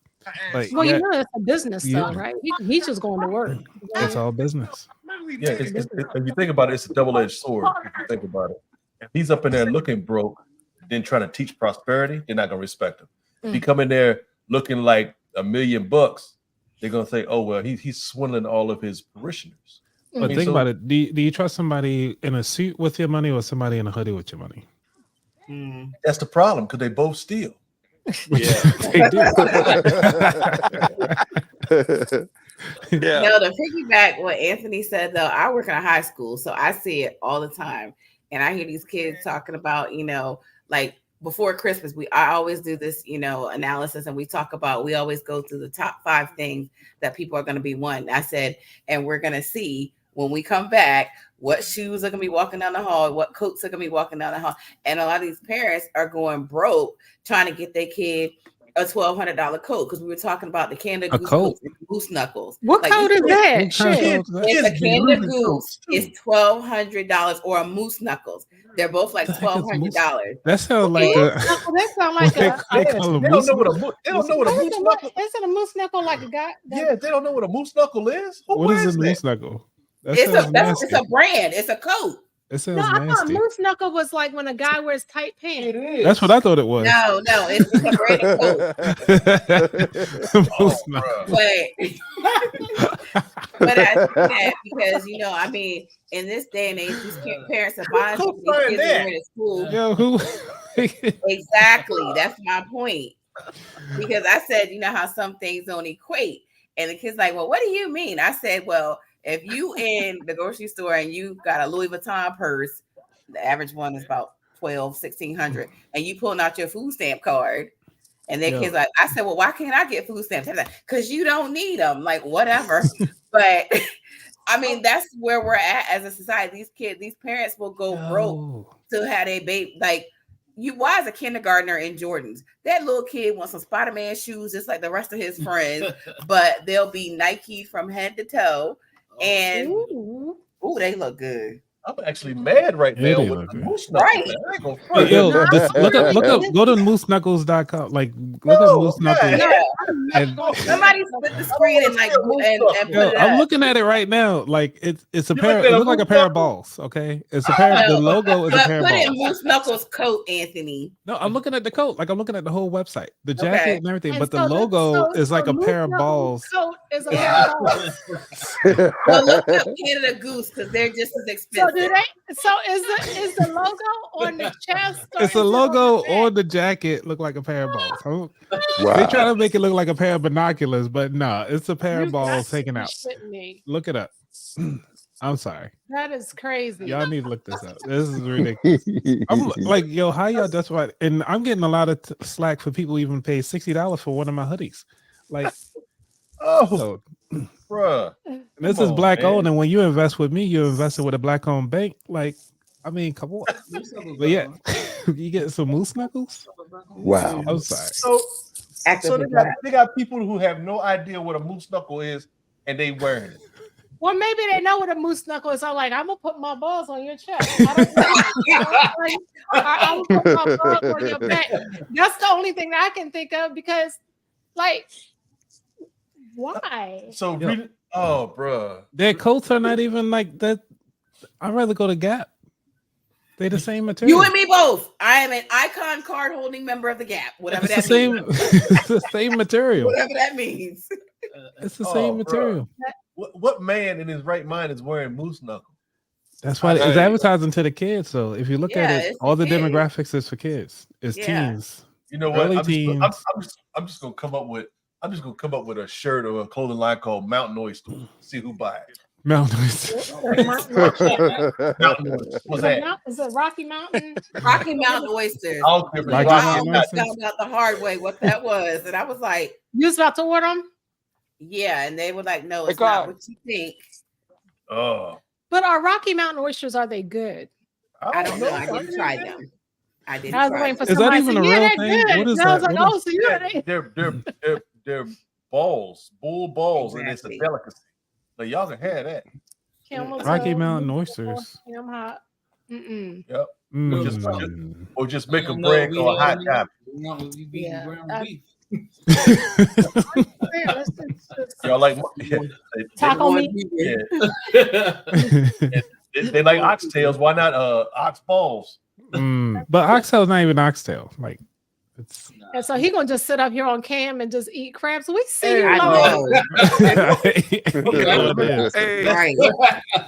Like, Well, you know, it's a business, Yeah. though, right? He's just going to work. it's all business. Yeah, if you think about it, it's a double-edged sword. If you think about it, if he's up in there looking broke, then trying to teach prosperity, they're not gonna respect him. If he come in there looking like $1 million, they're gonna say, "Oh well, he's swindling all of his parishioners." But think about it. Do you trust somebody in a suit with your money or somebody in a hoodie with your money? That's the problem, because they both steal. Yeah. They do. Yeah. No, to piggyback what Anthony said though, I work in a high school, so I see it all the time, and I hear these kids talking about, like before Christmas, I always do this, analysis, and we always go through the top 5 things that people are going to be wanting. I said, and we're going to see when we come back what shoes are going to be walking down the hall, what coats are going to be walking down the hall, and a lot of these parents are going broke trying to get their kid a $1,200 coat, because we were talking about the Canada Goose coat and Goose Knuckles. What coat is that? Shit. It's a Canada Goose. It's $1,200, or a Moose Knuckles. They're both like $1,200. That sounds like that sounds like they don't know what a moose knuckle. Isn't a moose knuckle like a guy? Yeah, they don't know what a moose knuckle is. What is a moose knuckle? It's a brand. It's a coat. It sounds No, I thought nasty. moose knuckle was like when a guy wears tight pants. It is. That's what I thought it was. No, it's a brand of coat. But I think that because in this day and age, these parents are buying these kids to wear to school. Yo, who? Exactly, that's my point. Because I said, how some things don't equate, and the kid's like, "Well, what do you mean?" I said, "Well, if you in the grocery store and you got a Louis Vuitton purse, the average one is about $1,600, and you pulling out your food stamp card, and their kids like," I said, "Well, why can't I get food stamps?" Because you don't need them. Like, whatever. But I mean, that's where we're at as a society. These parents will go broke to have a baby. Like, why is a kindergartner in Jordans? That little kid wants some Spider-Man shoes just like the rest of his friends, but they'll be Nike from head to toe. And they look good. I'm actually mad right now with the moose knuckles. Right. Yo, look up, go to mooseknuckles.com. Like, look up moose knuckles. And somebody split the screen and put it I'm up. looking at it right now. Like, it's a pair. It looks like a pair of balls. Okay, it's a pair. The logo is a pair of balls. Put in Moose Knuckles coat, Anthony. No, I'm looking at the coat. Like, I'm looking at the whole website, the jacket and everything. But the logo is like a pair of balls. Coat is a pair of balls. Well, look up Canada Goose because they're just as expensive. So is the logo on the chest? It's a logo on the jacket. Look like a pair of balls. They try to make it look like a pair of binoculars, but no, it's a pair of balls taken out. Look it up. I'm sorry. That is crazy. Y'all need to look this up. This is ridiculous. I'm like, yo, how y'all? That's why. And I'm getting a lot of slack for people even pay $60 for one of my hoodies. Like, bruh. This is black owned, and when you invest with me, you're investing with a black owned bank. Like, I mean, come on. But yeah, you get some moose knuckles. Wow. I'm sorry. So they got people who have no idea what a moose knuckle is, and they wearing it. Well, maybe they know what a moose knuckle is. I'm like, I'm gonna put my balls on your chest. I I'm gonna put my balls on your back. That's the only thing that I can think of because, like, why? So, bruh, their coats are not even like that. I'd rather go to Gap. They're the same material. You and me both. I am an icon card holding member of the Gap. Whatever that means. It's the same material. Whatever that means. It's the same material. What man in his right mind is wearing moose knuckle? That's why it's advertising to the kids. So if you look at it, all the demographics is for kids. It's teens. You know what? I'm just gonna come up with a shirt or a clothing line called Mountain Oyster. See who buys it. Mountain Oyster. Mountain Oyster. What's that? Is it Rocky Mountain? Rocky Mountain Oysters. I found out the hard way what that was, and I was like, "You was about to order them?" Yeah, and they were like, "No, it's not what you think." Oh. But are Rocky Mountain oysters? Are they good? I don't know. I didn't try them. I didn't. I was waiting for Is that even a real thing? What is that? I was like, "Oh, so you're they're balls, bull balls, and it's a delicacy. Like y'all can have that. Rocky Mountain oysters. I'm hot. Yep. Or just make a bread called hot top. Y'all like taco meat? They like oxtails. Why not ox balls? But oxtail's not even oxtail. Like it's. And so he gonna just sit up here on cam and just eat crabs. We see you.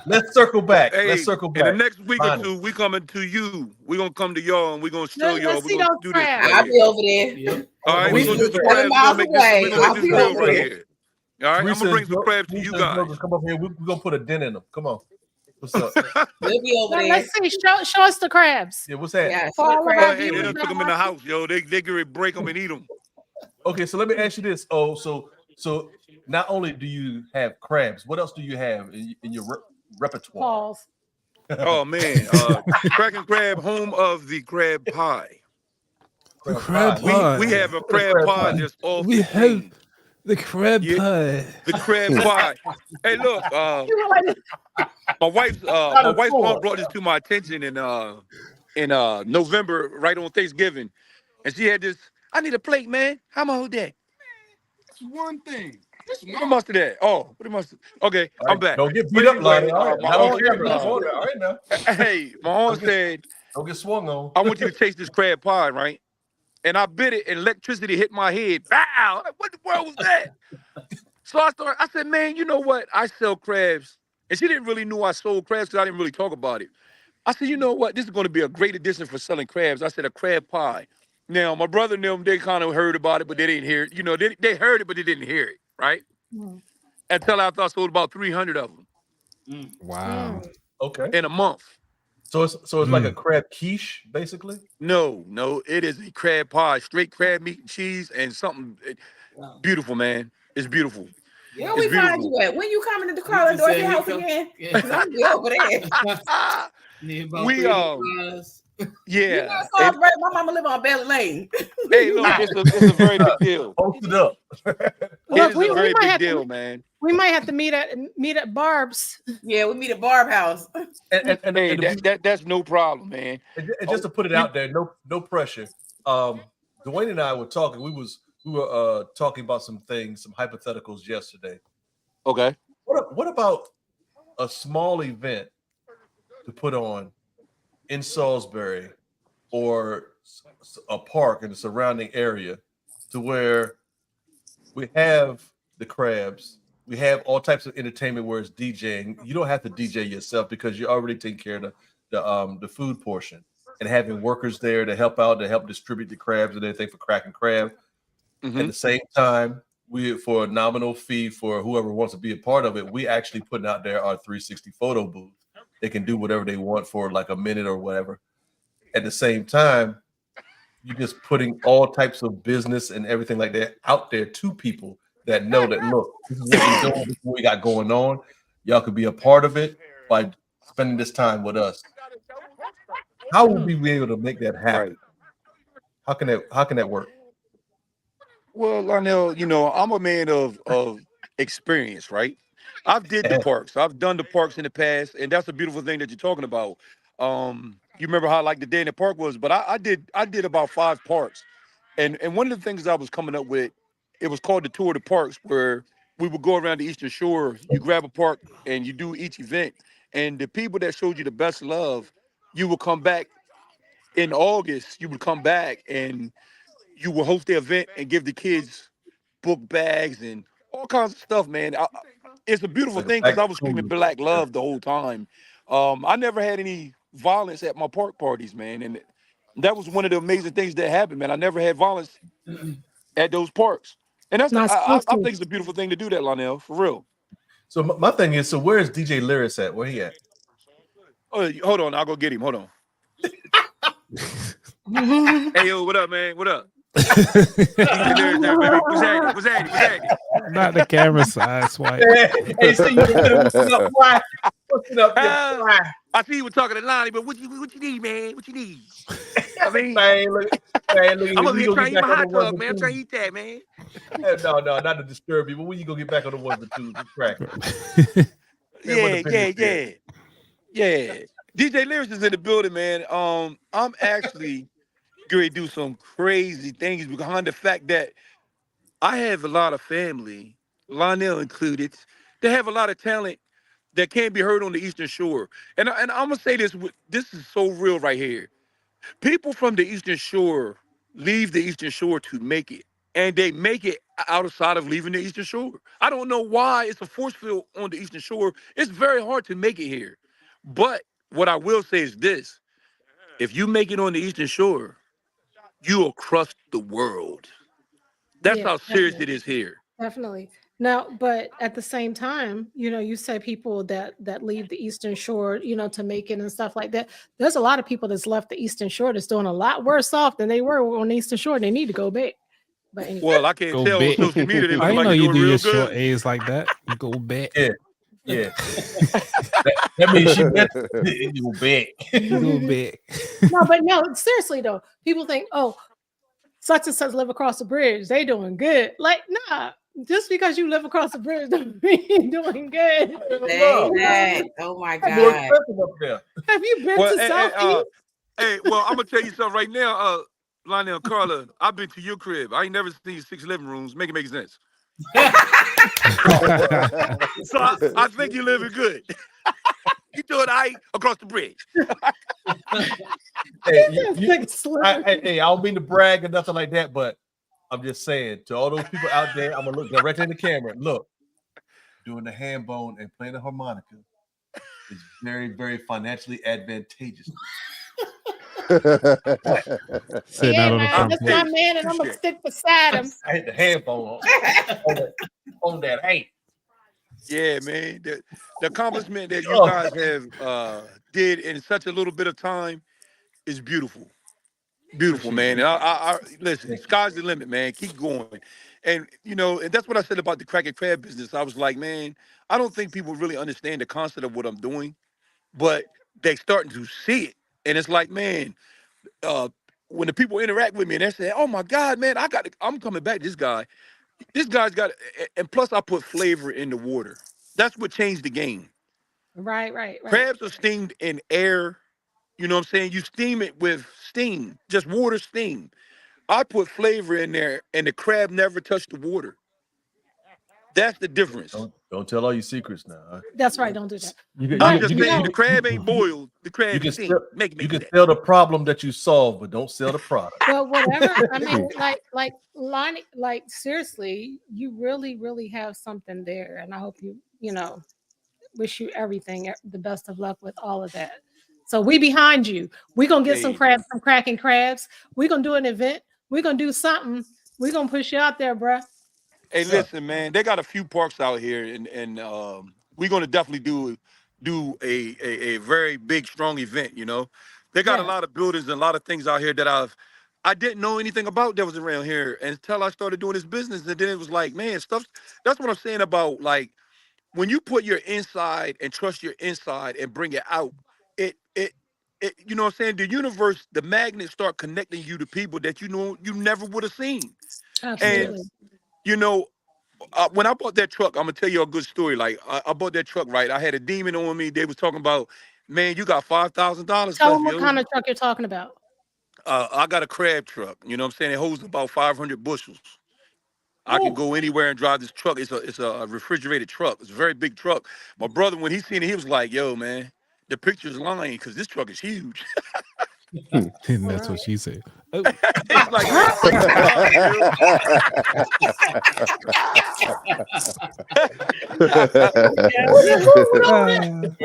Let's circle back. Hey, Let's circle back. In the next week or two, we coming to you. We're gonna come to y'all and we're gonna show y'all. We're gonna do this. I'll be over there. All right, we're gonna do the crabs. We're gonna make this real right here. All right, I'm Teresa gonna bring some crabs to you Teresa's guys. burgers, come up here. We're gonna put a dent in them. Come on. What's up? We'll be over Now, there. let's see. Show us the crabs. Yeah, what's that? Yeah, For so the all of crabs. our Oh, hey, they viewers done that took are them in the watching. house, yo. They get ready to break them and eat them. Okay, so let me ask you this. Oh, so not only do you have crabs, what else do you have in your repertoire? Pause. Oh man, Kraken Crab, home of the crab pie. The Crab crab pie. We pie. have a What is crab crab pie pie? that's off We the have chain. the crab Yeah, pie. the crab pie. Hey, look, You were like, my wife's Not a mom sword. brought this to my attention in November, right on Thanksgiving, and she had this. I need a plate, man. How am I hold that? It's one thing. What the mustard at? Oh, what the mustard? Okay, All I'm right, back. don't get But beat up, Lonnie. anyway, All right, my not on aunt, camera. Come on, all right now. hey, my aunt said, Don't get swung on. I want you to taste this crab pie, right? And I bit it, and electricity hit my head. Bow! Like, what the world was that? So I said, man, you know what? I sell crabs. And she didn't really know I sold crabs because I didn't really talk about it. I said, you know what? This is going to be a great addition for selling crabs. I said, a crab pie. Now, my brother and them, they kind of heard about it, but they didn't hear it. You know, they heard it, but they didn't hear it, right? mm, Until after I sold about 300 of them Wow. Okay, in a month. so it's like a crab quiche, basically. No, it is a crab pie, straight crab meat and cheese and something Wow. beautiful, man. It's beautiful. Where It's we find beautiful. you at? When you coming to He Carla just Dorothy said he house come- again? Yeah. Because I'm be over there. Need about We, 3 more guys. You Yeah. know, And, Salisbury, my mama live on Bell Lane. hey, look, it's a very big deal. Post it up. It look, is a we very might big have deal, to man. we might have to meet at Barb's. Yeah, we meet at Barb House. And Hey, that's no problem, man. and just to put it out there, no pressure. Dwayne and I were talking. We were talking about some things, some hypotheticals yesterday. Okay. What about a small event to put on in Salisbury or a park in the surrounding area, to where we have the crabs, we have all types of entertainment where it's DJing. You don't have to DJ yourself because you're already taking care of the food portion, and having workers there to help out, to help distribute the crabs and everything for Kraken Crab. Mhm. At the same time, we, for a nominal fee for whoever wants to be a part of it, we actually putting out there our 360 photo booth. They can do whatever they want for like a minute or whatever. At the same time, you're just putting all types of business and everything like that out there to people that know that, look, this is what we're doing, this is what we got going on. Y'all could be a part of it by spending this time with us. How will we be able to make that happen? Right. How can that work? Well, Lionel, you know, I'm a man of experience, right? I've did the parks. I've done the parks in the past, and that's a beautiful thing that you're talking about. You remember how like the day in the park was, but I did about 5 parks. And one of the things I was coming up with, it was called the tour of the parks, where we would go around the Eastern Shore, you grab a park and you do each event. And the people that showed you the best love, you would come back in August, you would come back and you will host the event and give the kids book bags and all kinds of stuff, man. It's a beautiful Like a thing back because I to was school. screaming black love the whole time. I never had any violence at my park parties, man, and that was one of the amazing things that happened, man. I never had violence at those parks, and that's Not supposed I to. think it's a beautiful thing to do that, Lionel, for real. So my thing is, so where is DJ Lyris at? Where he at? Oh, hold on, I'll go get him. Hold on. Mhm. Hey, yo, what up, man? What up? DJ Lyrics there, baby. What's happening? What's happening? What's happening? Not the camera side swipe. Hey, so you what's up, fly? What's up, Uh, fly? I see you were talking to Lonnie, but what you need, man? What you need? I mean, Man, look, I'm over we here gonna trying get to eat back my on the hot ones dog, and man. I'm trying to twos. eat that, man. No, not to disturb you, but when you gonna get back on the ones and twos? It's crack. Yeah. DJ Lyrics is in the building, man. I'm actually going to do some crazy things behind the fact that I have a lot of family, Lionel included, they have a lot of talent that can't be heard on the Eastern Shore. And I'm gonna say this: this is so real right here. People from the Eastern Shore leave the Eastern Shore to make it, and they make it outside of leaving the Eastern Shore. I don't know why it's a force field on the Eastern Shore. It's very hard to make it here. But what I will say is this: if you make it on the Eastern Shore, you will crush the world. That's Yeah, how serious it is here. definitely. Now, but at the same time, you say people that leave the Eastern Shore, to make it and stuff like that. There's a lot of people that's left the Eastern Shore that's doing a lot worse off than they were on the Eastern Shore. They need to go back. But anyway, Well, I can't Go tell on big. social media. They I looking didn't like know they're you doing do your real short good. A's like that. You go back. Yeah, yeah. That means she better go back. You go back. no, seriously though, people think, oh, such and such live across the bridge, they doing good. Like, nah, just because you live across the bridge doesn't mean you're doing good. Say that. Oh my It's more God. expensive up there. Have you been Well, to Southeast? hey, well, I'm gonna tell you something right now, Lionel, Carla. I've been to your crib. I ain't never seen 6 living rooms. Make it make sense. So I think you're living good. You doing all right across the bridge. Hey, That's like sliver. I don't mean to brag or nothing like that, but I'm just saying to all those people out there, I'm gonna look directly in the camera. Look, doing the hand bone and playing the harmonica is very, very financially advantageous. Sitting Yeah, out on the man, front that's my porch. man, and I'm gonna Touche. stick beside him. I hit the hand bone on that. Hey, Yeah, man. The accomplishment that you oh, guys have did in such a little bit of time is beautiful. Beautiful, appreciate man. you. And I listen, Thank you. sky's the limit, man. Keep going. And and that's what I said about the crack and crab business. I was like, man, I don't think people really understand the concept of what I'm doing, but they starting to see it. And it's like, man, uh, when the people interact with me and they say, "Oh my God, man, I'm coming back." This guy, this guy's got, and plus I put flavor in the water. That's what changed the game. Right. Crabs are steamed in air. You know what I'm saying? You steam it with steam, just water steam. I put flavor in there, and the crab never touched the water. That's the difference. Don't tell all your secrets now. Huh? That's right. Don't do that. I'm But just saying the crab ain't boiled. The you crab can steamed. sell, Make it you make can sense. sell the problem that you solve, but don't sell the product. but whatever. I mean, like Lonnie, like seriously, you really have something there, and I hope you wish you everything, the best of luck with all of that. So we behind you. We're gonna get some Hey, crabs, some cracking crabs. We're gonna do an event. We're gonna do something. We're gonna push you out there, bruh. hey, Yeah. listen, man. They got a few parks out here, and we're gonna definitely do a very big, strong event. They got a Yeah. lot of buildings and a lot of things out here that I didn't know anything about that was around here until I started doing this business, and then it was like, man, stuff. That's what I'm saying about like when you put your inside and trust your inside and bring it out, it it you know what I'm saying? The universe, the magnets start connecting you to people that you never would have seen. And Absolutely. Yes. you know, when I bought that truck, I'm gonna tell you a good story. Like I bought that truck, right? I had a demon on me. They was talking about, man, you got $5,000 Tell left, them what yo. kind of truck you're talking about. I got a crab truck. You know what I'm saying? It holds about 500 bushels. I can Oh, go anywhere and drive this truck. It's a refrigerated truck. It's a very big truck. My brother, when he seen it, he was like, "Yo, man, the picture's lying because this truck is huge." all And that's what right. she said. Oh. He's like, "Man, this picture's lying, dude." Ah,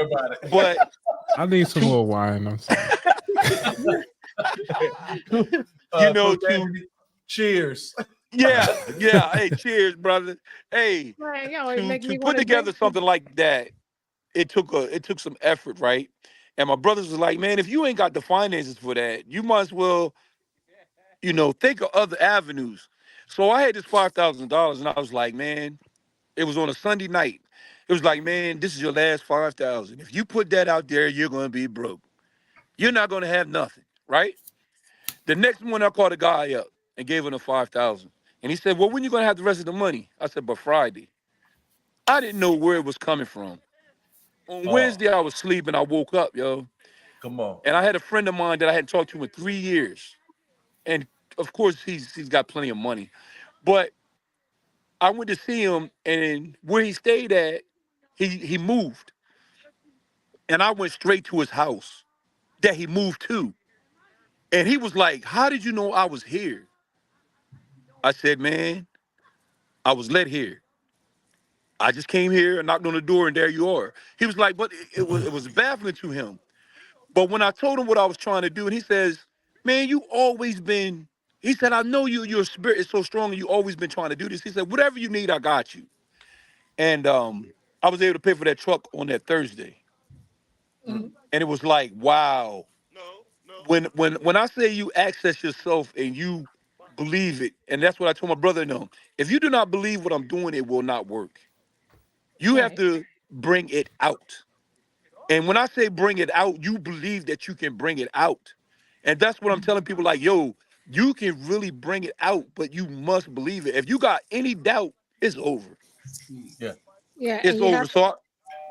About it. But I need some to more wine. I'm sorry. Coach to Anthony, cheers. yeah. Hey, cheers, brother. Hey, Man, you always to make to me put want to together drink. something like that, it took some effort, right? And my brothers was like, "Man, if you ain't got the finances for that, you might as well, think of other avenues." So I had this $5,000, and I was like, "Man," it was on a Sunday night. It was like, "Man, this is your last 5,000. If you put that out there, you're gonna be broke. You're not gonna have nothing, right?" The next morning, I called a guy up and gave him the 5,000, and he said, "Well, when you gonna have the rest of the money?" I said, "But Friday." I didn't know where it was coming from. On Oh, Wednesday, I was sleeping. I woke up, yo, come on. and I had a friend of mine that I hadn't talked to in 3 years, and of course, he's got plenty of money, but I went to see him, and where he stayed at, he moved, and I went straight to his house that he moved to, and he was like, "How did you know I was here?" I said, "Man, I was led here. I just came here and knocked on the door, and there you are." He was like, but it was baffling to him. But when I told him what I was trying to do, and he says, "Man, you always been." He said, "I know you. Your spirit is so strong, and you always been trying to do this." He said, "Whatever you need, I got you." and I was able to pay for that truck on that Thursday, Mhm. and it was like, wow. When I say you access yourself and you believe it, and that's what I told my brother. No, if you do not believe what I'm doing, it will not work. You have Right. to bring it out. And when I say bring it out, you believe that you can bring it out. And that's what I'm telling people like, yo, you can really bring it out, but you must believe it. If you got any doubt, it's over. Yeah. Yeah, It's over. So, and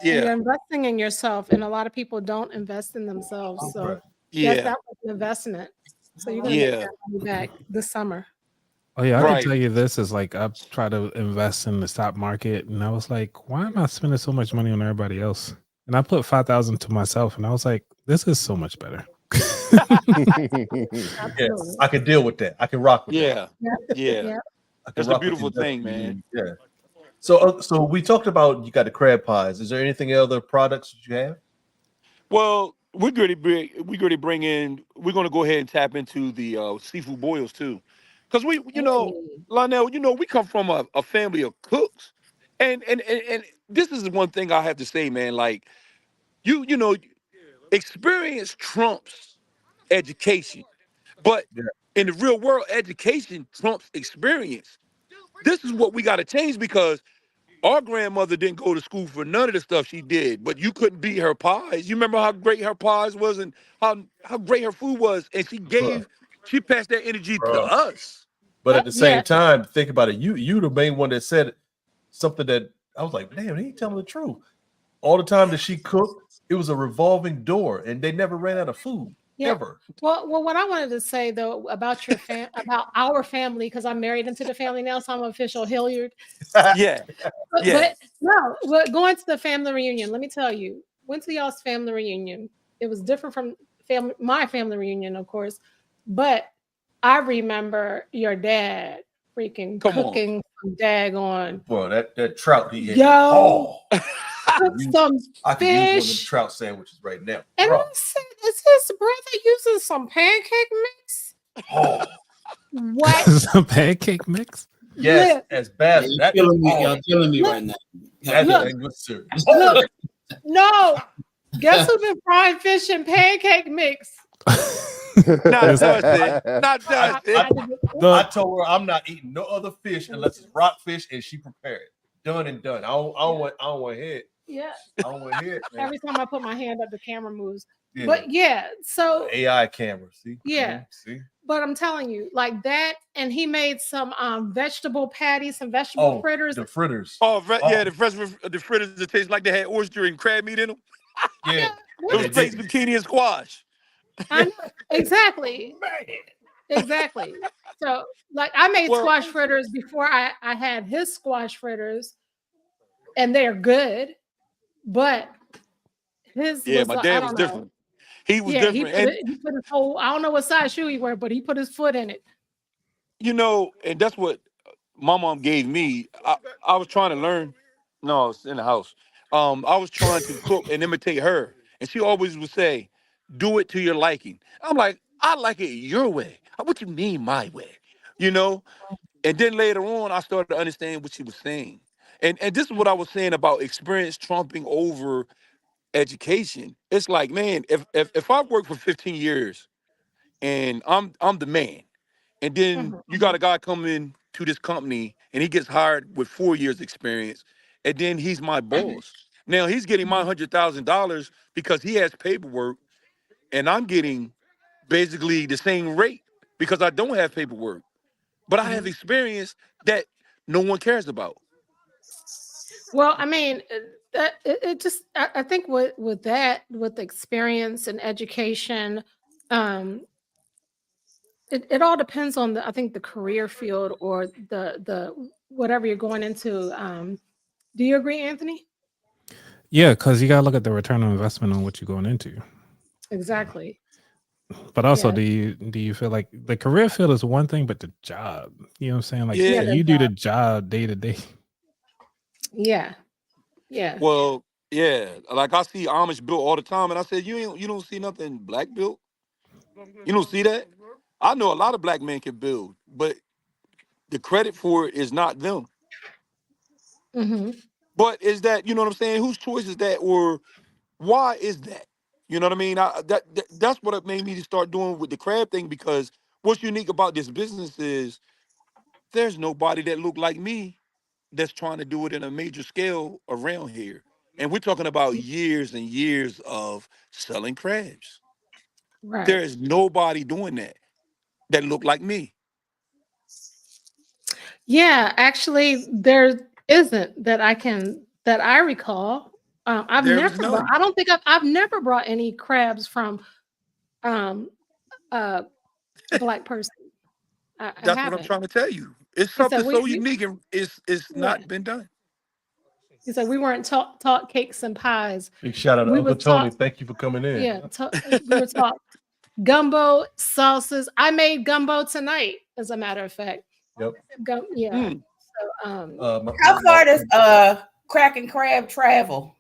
yeah, you're investing in yourself, and a lot of people don't invest in themselves. So Right. yes, yeah, that was an investment. So you're gonna get yeah, that money back this summer. Oh yeah, I can right. tell you this is like I try to invest in the stock market, and I was like, why am I spending so much money on everybody else? And I put 5,000 to myself, and I was like, this is so much better. Yeah. Absolutely. I can deal with that. I can rock with that. Yeah, Yeah. yeah. Yeah. I can That's a rock with beautiful thing, man. investing. Yeah. So we talked about you got the crab pies. Is there anything other products that you have? Well, we're going to bring in. We're going to go ahead and tap into the seafood boils too, because Hey. Lionel, we come from a family of cooks, and this is the one thing I have to say, man. Like experience trumps education, but Yeah. in the real world, education trumps experience. This is what we got to change because our grandmother didn't go to school for none of the stuff she did, but you couldn't beat her pies. You remember how great her pies was and how great her food was, and Bruh, she passed that energy to bruh. us. But at the Yeah. same time, think about it. You the main one that said something that I was like, damn, he ain't telling the truth. All the time that she cooked, it was a revolving door, and they never ran out of food Yeah. ever. Well, what I wanted to say though about about our family, because I'm married into the family now, so I'm official Hilliard. Yeah, But, yeah. but no, going to the family reunion. Let me tell you, went to y'all's family reunion. It was different from my family reunion, of course. But I remember your dad freaking Come on. cooking some daggone Bro, that trout he ate. yo Oh, cook some I could use one of them fish. trout sandwiches right now. And Bro. I said, is his brother using some pancake mix? Oh, What? Some pancake mix. yes, Look, as Yeah, bad. you're That killing me. oh, Y'all killing me look, right now. that look, thing was serious. look. No, guess who been frying fish and pancake mix? Not It's- Dustin. Not I, Dustin. I, I told her I'm not eating no other fish unless it's rockfish and she prepared it. Done and done. I don't want to hear it. yeah. I don't want to hear it, man. Every time I put my hand up, the camera moves. Yeah. But yeah, so AI camera. See? yeah. See? But I'm telling you, like that, and he made some vegetable patties, some vegetable Oh, fritters. the fritters. Yeah, the fritters that taste like they had oyster and crab meat in them. Yeah. Yeah, It what? was They baked did. zucchini and squash. I know exactly, Man. exactly. So like I made Well, squash fritters before I had his squash fritters, and they're good, but his yeah, was my I dad was don't know. different. He was Yeah, different. And he put his whole I don't know what size shoe he wear, but he put his foot in it. and that's what my mom gave me. I was trying to learn. No, it's in the house. I was trying to cook and imitate her, and she always would say, "Do it to your liking." I'm like, I like it your way. What you mean my way? You know. And then later on, I started to understand what she was saying. And this is what I was saying about experience trumping over education. It's like, man, if I work for 15 years and I'm the man, and then Mhm. you got a guy coming to this company and he gets hired with 4 years experience, and then he's my boss. Now he's getting my $100,000 because he has paperwork, and I'm getting basically the same rate because I don't have paperwork, but I have Mhm. experience that no one cares about. Well, I mean, it just I think with that with experience and education, um, it all depends on the I think the career field or the whatever you're going into. Do you agree, Anthony? Yeah, because you gotta look at the return on investment on what you're going into. Exactly. But also, Yeah. do you feel like the career field is one thing, but the job, you know what I'm saying? Like Yeah. Yeah. you do the job day to day. Yeah. Yeah. Well, yeah. Like I see Amish built all the time, and I said, you don't see nothing black built. You don't see that. I know a lot of black men can build, but the credit for it is not them. Hmm. But is that, you know what I'm saying? Whose choice is that, or why is that? You know what I mean? That's what it made me to start doing with the crab thing, because what's unique about this business is there's nobody that look like me that's trying to do it in a major scale around here. And we're talking about years and years of selling crabs. There Right. is nobody doing that look like me. Yeah, actually, there isn't that I recall. There is none. I don't think I've never brought any crabs from um a black person. I That's what I'm haven't. trying to tell you. It's He said something so unique, and it's yeah. not been done. He said we weren't taught cakes and pies. Big shout out to We Uncle was Tony. taught Thank you for coming in. yeah, we were taught gumbo sauces. I made gumbo tonight, as a matter of fact. Yep. Yeah. Mm. So How far does Cracking Crab travel?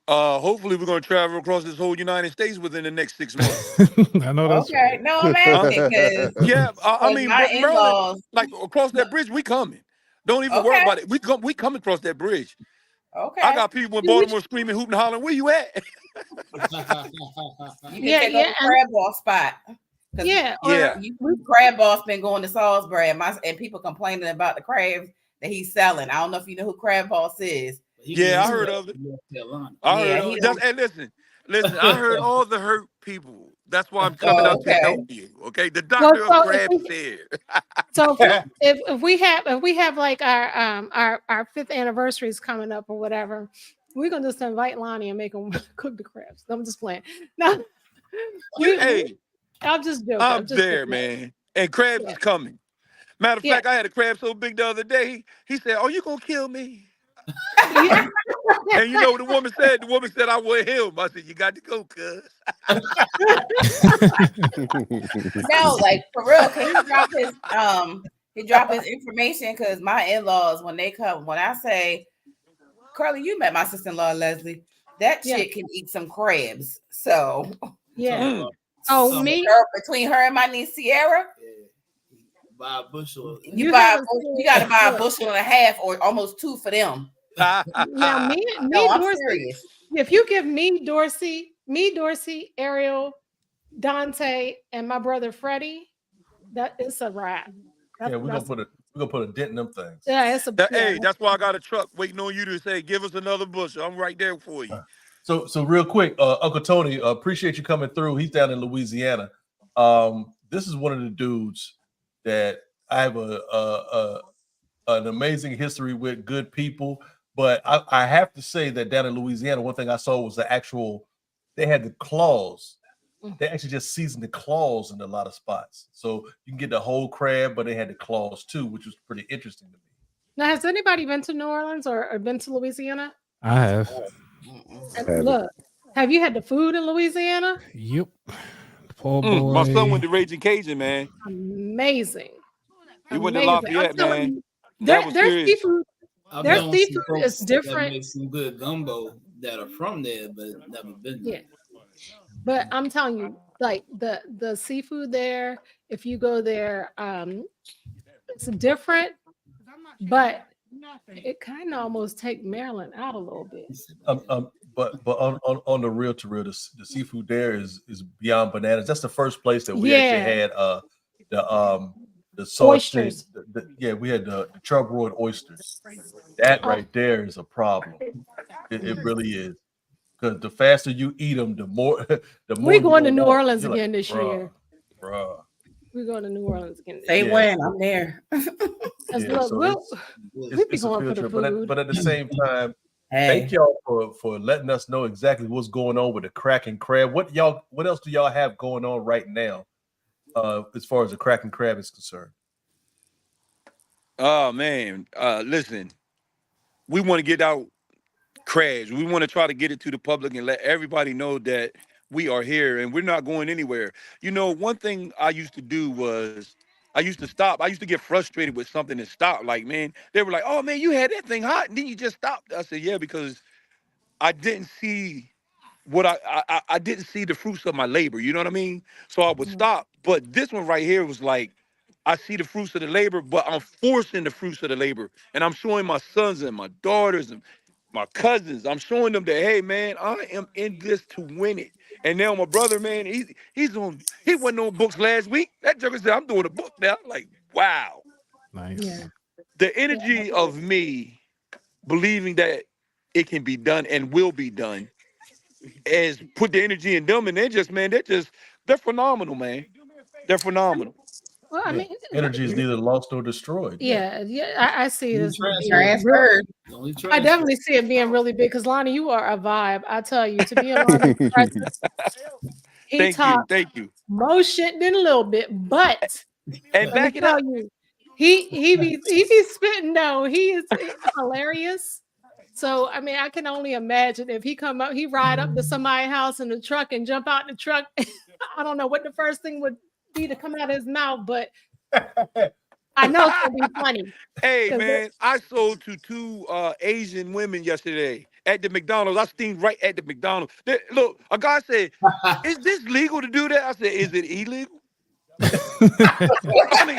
Hopefully we're gonna travel across this whole United States within the next 6 months. I know that's Okay, right. no, I'm Huh? asking Yeah, I because mean, my but Maryland, in-laws. like across that bridge, we coming. Don't even worry Okay, about it. We come across that bridge. I okay. got people in which Baltimore screaming, hooting, hollering, "Where you at?" You can yeah, take over yeah, and Crab Ball spot because yeah, or Yeah, you Crab Boss been going to Salisbury and people complaining about the crabs that he's selling. I don't know if you know who Crab Boss is. He yeah, getting I stuff heard of it. in North Carolina. I heard Yeah, of he it. That's, don't. and listen. I heard all the hurt people. That's why I'm coming Oh, out to okay. help you. Okay, the well, doctor of so crabs is here. if we have like our fifth anniversary is coming up or whatever, we're gonna just invite Lonnie and make them cook the crabs. I'm just playing. No, we Hey, I'm just joking. I'm I'm just there, joking. man. And crabs Yeah, is coming. Matter of yeah, fact, I had a crab so big the other day. He said, "Oh, you gonna kill me?" yeah. And you know what the woman said? The woman said, "I want him." I said, "You got to go, cuz." No, like for real, can he drop his information? Because my in-laws, when they come, when I say, Carly, you met my sister-in-law Leslie, that Yeah, chick can eat some crabs. So yeah. Talking Mm. about Oh, some me? between her and my niece Sierra, buy a bushel. You haven't you seen got to buy a look bushel and a half or almost two for them. now. No, Me, I'm Dorsey. serious. If you give Dorsey, Ariel, Dante, and my brother Freddie, that it's a wrap. Yeah, That's we're gonna put a dent in them things. yeah, it's a yeah. Hey, that's why I got a truck waiting on you to say, "Give us another bushel." I'm right there for you. So real quick, Uncle Tony, appreciate you coming through. He's down in Louisiana. This is one of the dudes that I have an amazing history with, good people. But I have to say that down in Louisiana, one thing I saw was they had the claws. They actually just seasoned the claws in a lot of spots. So you can get the whole crab, but they had the claws too, which was pretty interesting to me. Now, has anybody been to New Orleans or been to Louisiana? I have. And look, have you had the food in Louisiana? Yep. Poor My son went boy. to Raging Cajun, man. Amazing, He went to amazing. I'm Lafayette, telling man. you, That was their serious. seafood, I've their known some seafood is folks that different. make some good gumbo that are from there, but never been Yeah, there. but I'm telling you, like the seafood there, if you go there, it's different, but it kind of almost take Maryland out a little bit. But on the real to real, the seafood there is beyond bananas. That's the first place that we actually Yeah, had the sauce. oysters. Yeah, we had the charbroiled oysters. That Oh, right there is a problem. It really is. Because the faster you eat them, the more we're you going to gonna New want. Orleans You're like, again this year. bruh. We're going to New Orleans again this Say year. Yeah, when I'm there. Because yeah. look, So we'll be it's a going for field the trip, food. but at the same time, thank Hey, y'all for letting us know exactly what's going on with the Kraken Crab. What else do y'all have going on right now? As far as the Kraken Crab is concerned. Oh man, listen, we want to get out crabs. We want to try to get it to the public and let everybody know that we are here and we're not going anywhere. You know, one thing I used to do was I used to stop. I used to get frustrated with something and stop. Like, man, they were like, "Oh man, you had that thing hot, and then you just stopped." I said, "Yeah, because I didn't see what I didn't see the fruits of my labor. You know what I mean? So I would Mhm. stop. But this one right here was like, I see the fruits of the labor, but I'm forcing the fruits of the labor. And I'm showing my sons and my daughters and my cousins, I'm showing them that, hey, man, I am in this to win it. And now my brother, man, he wasn't on books last week. That joker said, I'm doing a book now. I'm like, wow. Nice. Yeah. The energy of me believing that it can be done and will be done is put the energy in them, and they're phenomenal, man. They're phenomenal. Well, I Yeah. mean, Energy is neither lost nor destroyed. yeah, I see it as being Transferred. Only I transfer. definitely see it being really big because Lonnie, you are a vibe. I tell you, to be in Lonnie's presence, he Thank you. talks Thank you. more shit than a little bit, but And let me back it tell up. you, he be spitting. No, he is hilarious. So I mean, I can only imagine if he come up, he ride up to somebody's house in the truck and jump out the truck. I don't know what the first thing would be to come out of his mouth, but I know it's gonna be funny. Hey, 'Cause man, I sold to two Asian women yesterday at the McDonald's. I steamed right at the McDonald's. Look, a guy said, is this legal to do that? I said, is it illegal? I mean,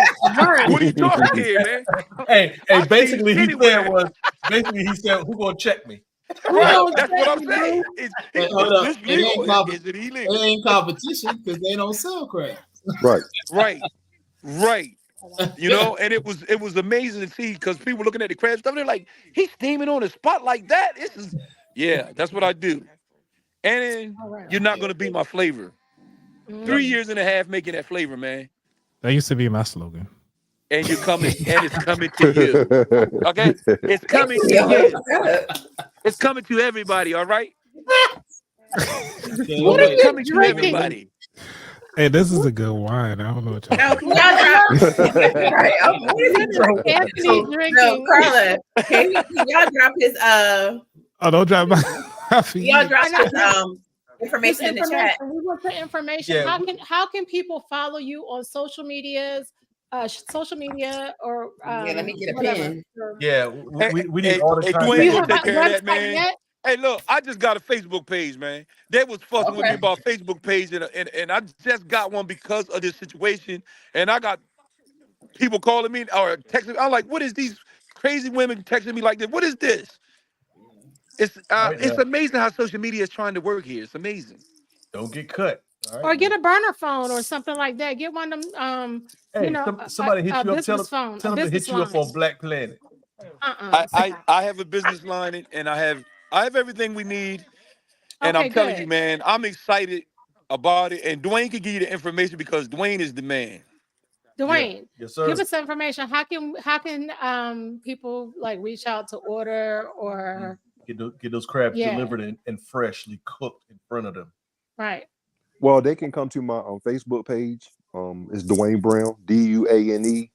what are you talking here, man? Hey, I basically steamed anywhere. he said, who gonna check me? Right, gonna that's what check I'm me, saying. boo? Is Hold up. this It ain't legal? comp- Is it It illegal? ain't competition because they don't sell crab. Right. Right, right. You know, and it was amazing to see because people looking at the crab stuff, they're like, he's steaming on the spot like that. Yeah, that's what I do. And then All right. you're not gonna be my flavor. Mhm. 3 years and a half making that flavor, man. That used to be my slogan. And you're coming, and it's coming to you. Okay? It's coming to Yo, you. fuck up. It's coming to everybody, all right? Can't What are wait. you Coming to drinking? everybody. Hey, this is a good wine. I don't know what y'all No, think. can y'all drop? Right. What is he What is Anthony No, drinking? Carla, can y'all drop his Oh, don't drop my y'all drop I know. his This information in the chat. We want the information. Yeah, How can people follow you on social medias, social media, or Yeah, let me get a whatever? pen. Yeah, we need all the Hey, Do Dwayne you gonna have contact. take a care of that, website man. yet? Hey, look, I just got a Facebook page, man. They was fussing with me Okay. about Facebook page, and I just got one because of this situation. And I got people calling me or texting me. I'm like, what is these crazy women texting me like this? What is this? All right, It's now, amazing how social media is trying to work here. It's amazing. don't get cut. All right. Or get a burner phone or something like that. Get one of them. Hey, somebody hit a you up. business phone. Tell a them to business hit you up line. on Black Planet. I have a business line and I have everything we need. And Okay, I'm telling good. you, man, I'm excited about it. And Dwayne can give you the information because Dwayne is the man. Dwayne, Yes, sir. give us information. How can people like reach out to order or Get those crabs Yeah. delivered and freshly cooked in front of them. right? Well, they can come to my Facebook page. It's Dwayne Brown, Duane.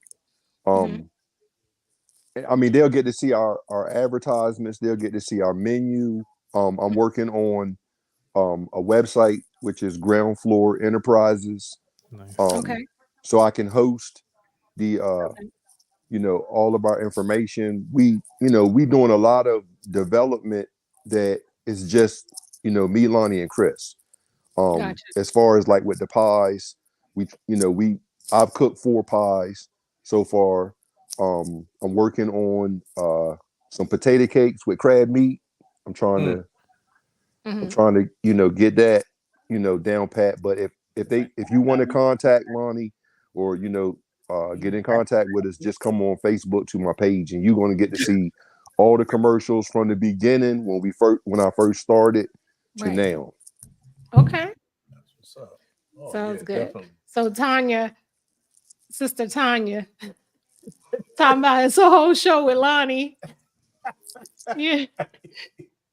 Um, I mean, they'll get to see our advertisements. They'll get to see our menu. I'm working on a website which is Ground Floor Enterprises. Nice. Okay. So I can host the all of our information. We doing a lot of development that is just me, Lonnie, and Chris. Gotcha. As far as like with the pies, I've cooked 4 pies so far. I'm working on some potato cakes with crab meat. I'm trying to get that down pat. But if you want to contact Lonnie or get in contact with us, just come on Facebook to my page and you're going to get to see all the commercials from the beginning when I first started to Right. now. Okay. That's what's up. Oh, Sounds yeah, good. definitely. So Tanya, Sister Tanya, talking about it's a whole show with Lonnie. Yeah.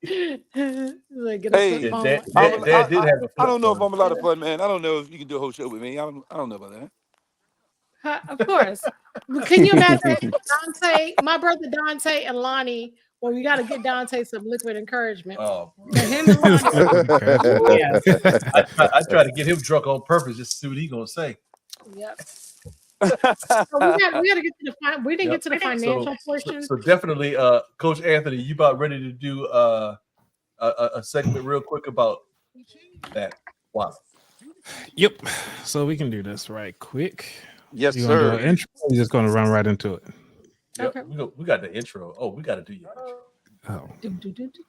Like, get a Hey, flip Yeah, phone. Dad did have a I don't know if flip I'm a lot of fun, man. I don't know if you can do a whole show with me. I don't know about that. Of course. But can you imagine Dante, my brother Dante and Lonnie? Well, we got to get Dante some liquid encouragement. Oh, And him and Lonnie. Yeah. I try to get him drunk on purpose just to see what he's gonna say. Yep. So we got to get to the we didn't Yep. get to the financial portion. So definitely, Coach Anthony, you about ready to do a segment real quick about that? Wow. Yep. So we can do this right quick. Yes, You want to do an sir. intro? Or you just going to run right into it? Yep, Okay. we got the intro. Oh, we got to do your intro. Oh, Do, do, do, do.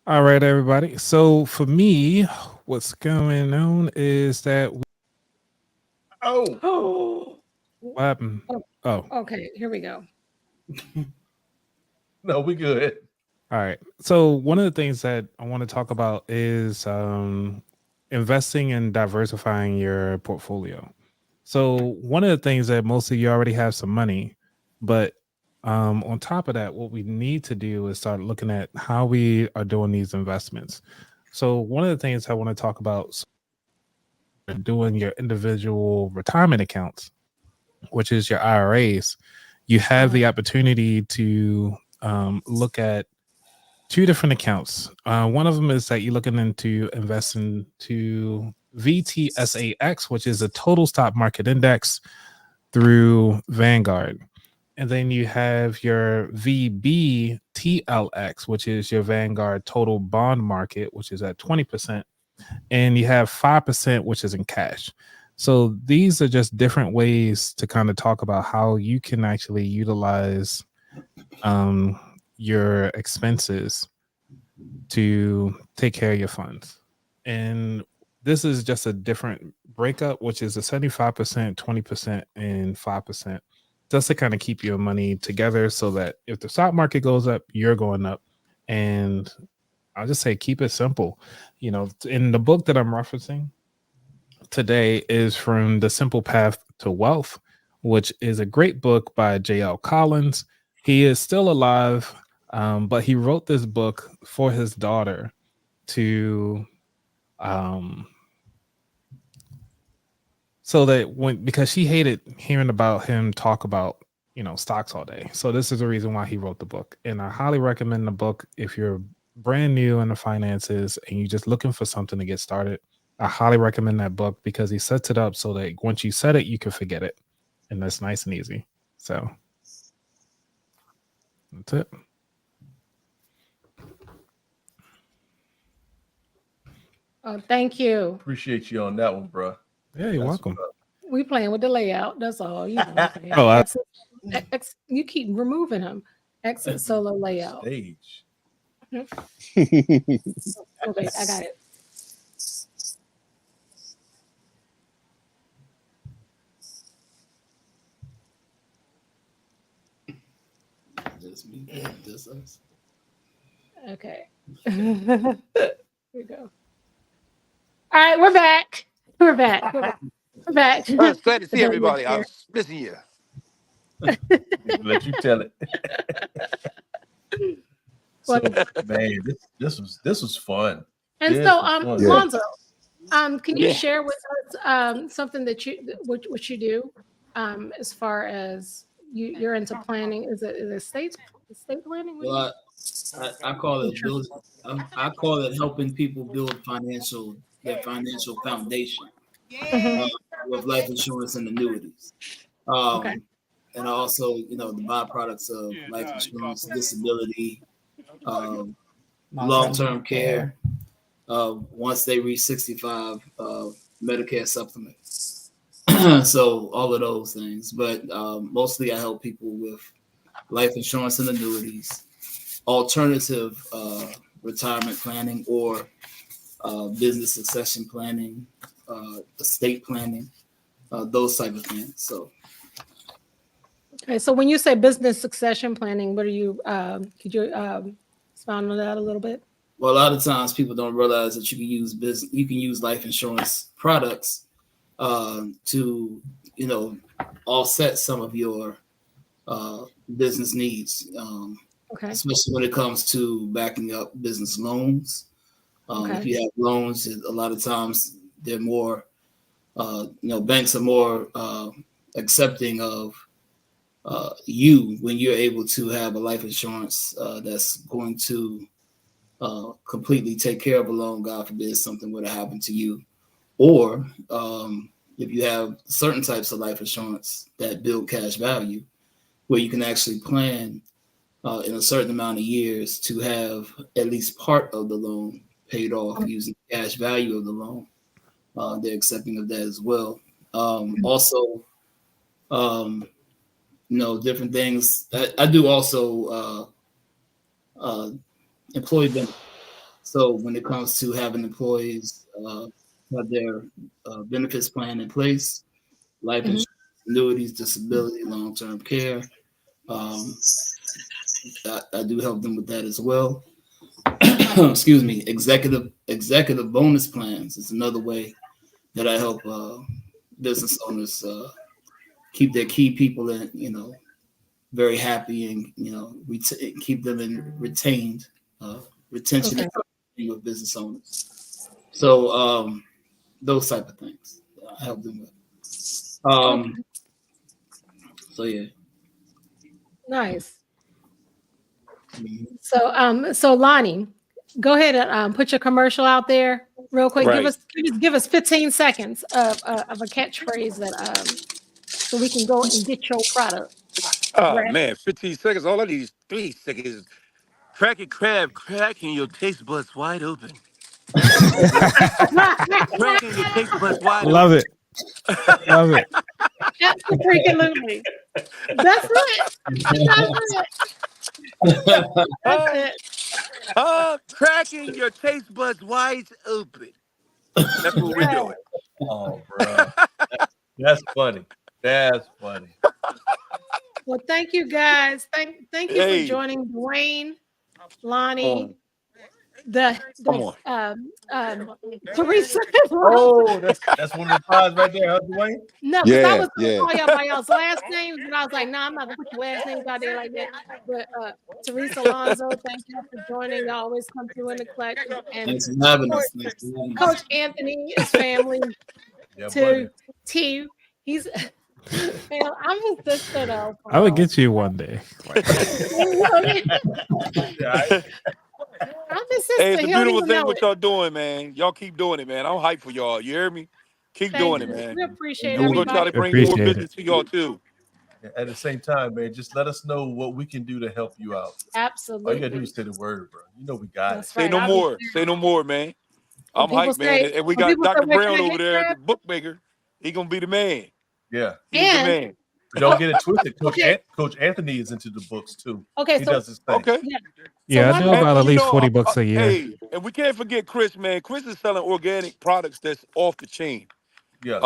all right, everybody. So for me, what's going on is that Oh, Oh, what happened? Oh, okay. Here we go. no, we good. all right. So one of the things that I want to talk about is investing and diversifying your portfolio. So one of the things that most of you already have some money, but on top of that, what we need to do is start looking at how we are doing these investments. So one of the things I want to talk about doing your individual retirement accounts, which is your IRAs, you have the opportunity to look at two different accounts. One of them is that you're looking into investing to VTSAX, which is a total stock market index through Vanguard. And then you have your VBTLX, which is your Vanguard total bond market, which is at 20%. And you have 5%, which is in cash. So these are just different ways to kind of talk about how you can actually utilize your expenses to take care of your funds. And this is just a different breakup, which is a 75%, 20%, and 5%, just to kind of keep your money together so that if the stock market goes up, you're going up. And I'll just say keep it simple. You know, in the book that I'm referencing today is from The Simple Path to Wealth, which is a great book by J.L. Collins. He is still alive, but he wrote this book for his daughter to so that because she hated hearing about him talk about stocks all day. So this is the reason why he wrote the book, and I highly recommend the book if you're brand new in the finances and you're just looking for something to get started. I highly recommend that book because he sets it up so that once you set it, you can forget it, and that's nice and easy. So that's it. Oh, thank you. Appreciate you on that one, bro. Yeah, you're That's welcome. We playing with the layout. That's all. You know, Oh, you keep removing them. Exit solo layout. Stage. Oh, wait, I got it. Just me. Just us. Okay. Here we go. All right, we're back. We're back. We're back. It's glad to see everybody. I was missing you. Let you tell it. So, man, this was fun. And This so, was fun. Lonzo, can you Yeah. share with us something that what you do as far as you're into planning? Is it estate planning? What do you- Well, I call it build. I call it helping people build their financial foundation with life insurance and annuities. Okay. And also, the byproducts of life insurance, disability, long-term care. Once they reach 65, Medicare supplement. So all of those things, but mostly I help people with life insurance and annuities, alternative retirement planning, or business succession planning, estate planning, those type of things. So, Okay, so when you say business succession planning, what are you? Could you expound on that a little bit? well, a lot of times people don't realize that you can use life insurance products to offset some of your business needs, Okay. especially when it comes to backing up business loans. If you have loans, a lot of times they're more, banks are more accepting of you when you're able to have a life insurance that's going to completely take care of a loan. God forbid something were to happen to you, or if you have certain types of life insurance that build cash value, where you can actually plan in a certain amount of years to have at least part of the loan paid off using the cash value of the loan. They're accepting of that as well. Also, different things. I do also employee benefits. So when it comes to having employees have their benefits plan in place, life insurance, annuities, disability, long-term care, I do help them with that as well. Excuse me. Executive bonus plans is another way that I help business owners keep their key people in, very happy and keep them in retained retention of business owners. So those type of things I help them with. So yeah. Nice. So Lonnie, go ahead and put your commercial out there real quick. Right. Give us 15 seconds of a catchphrase that so we can go and get your product. Oh Right. man, 15 seconds. All I need is 3 seconds. Cracking crab, cracking your taste buds wide open. Cracking your taste buds wide Love open. it. Love it. Absolutely. That's it. That's it. Cracking your taste buds wide open. That's what we're doing. Oh, bro. That's funny. That's funny. Well, thank you guys. Thank you for joining Dwayne, Lonnie, Teresa. Oh, that's one of the pies right there, huh, Dwayne? No, because I was going to call y'all by y'all's last names, and I was like, I'm not going to put your last names out there like that. But Teresa Alonso, thank you for joining. Y'all always come through in the clutch. And thanks for having us. Coach Anthony is family too. He's I'm his sister though. I would get you one day. I'm his sister. Hey, it's a beautiful thing what y'all doing, man. Y'all keep doing it, man. I'm hyped for y'all. You hear me? Keep doing it, man. We appreciate and we're gonna try to bring more business to y'all too. At the same time, man, just let us know what we can do to help you out. Absolutely. All you gotta do is say the word, bro. You know we got it. Say no more. Say no more, man. I'm hyped, man. And we got Dr. Brown over there, the bookmaker. He gonna be the man. Yeah. He's the man. But don't get it twisted. Coach Anthony is into the books too. Okay, he does his thing. Okay. Yeah, I do about at least 40 bucks a year. Hey, and we can't forget Chris, man. Chris is selling organic products that's off the chain. Yeah.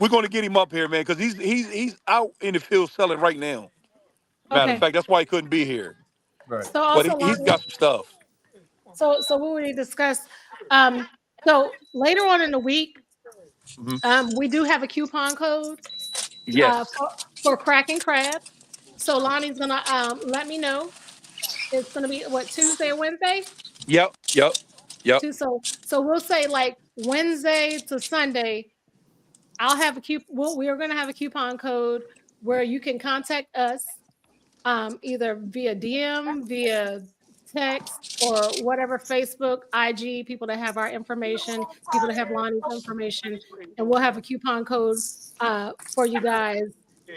We're gonna get him up here, man, because he's out in the field selling right now. Matter of fact, that's why he couldn't be here. Right. So also, but he's got some stuff. So what we discuss. So later on in the week, we do have a coupon code. Yes. For cracking crab. So Lonnie's gonna let me know. It's gonna be what, Tuesday or Wednesday? Yep. So we'll say like Wednesday to Sunday. I'll have a coupon. We're gonna have a coupon code where you can contact us either via DM, via text, or whatever, Facebook, IG, people that have our information, people that have Lonnie's information, and we'll have a coupon code for you guys.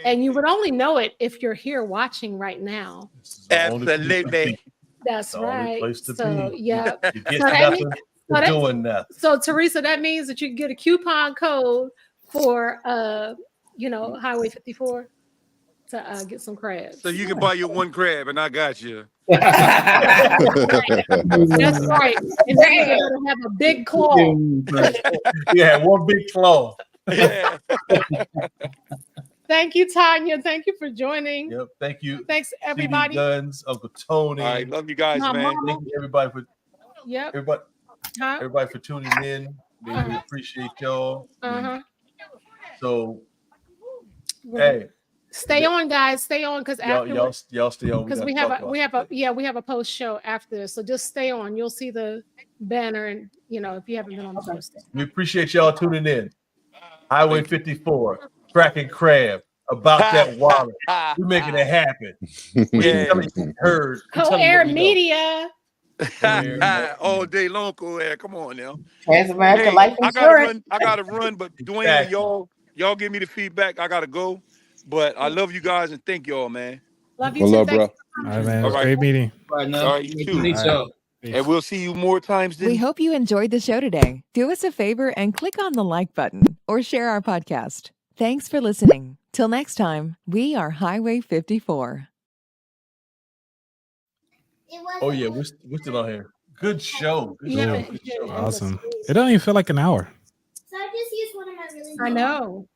And you would only know it if you're here watching right now. Absolutely. That's right. Place to so be. yeah. You get nothing for doing nothing. So Teresa, that means that you can get a coupon code for Highway 54 to get some crabs. So you can buy your one crab, and I got you. That's right. And then you're gonna have a big claw. Yeah, one big claw. Yeah. Thank you, Tanya. Thank you for joining. Yep. Thank you. Thanks, everybody. Guns, Uncle Tony. All right, love you guys, man. Mama. Thank you, everybody for Huh? everybody for tuning in. We appreciate y'all. So, hey, stay on, guys. Stay on, because y'all stay on because we have a post show after this. So just stay on. You'll see the banner, and if you haven't been on the post. We appreciate y'all tuning in. Highway 54, cracking crab, about that wallet. We're making it happen. We heard. Co-air media. All day long, co-air. Come on now. Transamerica Life Insurance. I gotta run, but Dwayne, and y'all give me the feedback. I gotta go. But I love you guys and thank y'all, man. Love you Well, too. love, Thanks bro. for All coming. right, man. It was All a right. great meeting. Right now. All right, you too. Meet All y'all. right. And we'll see you more times We than hope you enjoyed the show today. Do us a favor and click on the like button or share our podcast. Thanks for listening. Till next time, we are Highway 54. Oh yeah, we're still on here. Good show. Good You show. haven't Good hit show. endless Awesome. screen. It doesn't even feel like an hour. I know.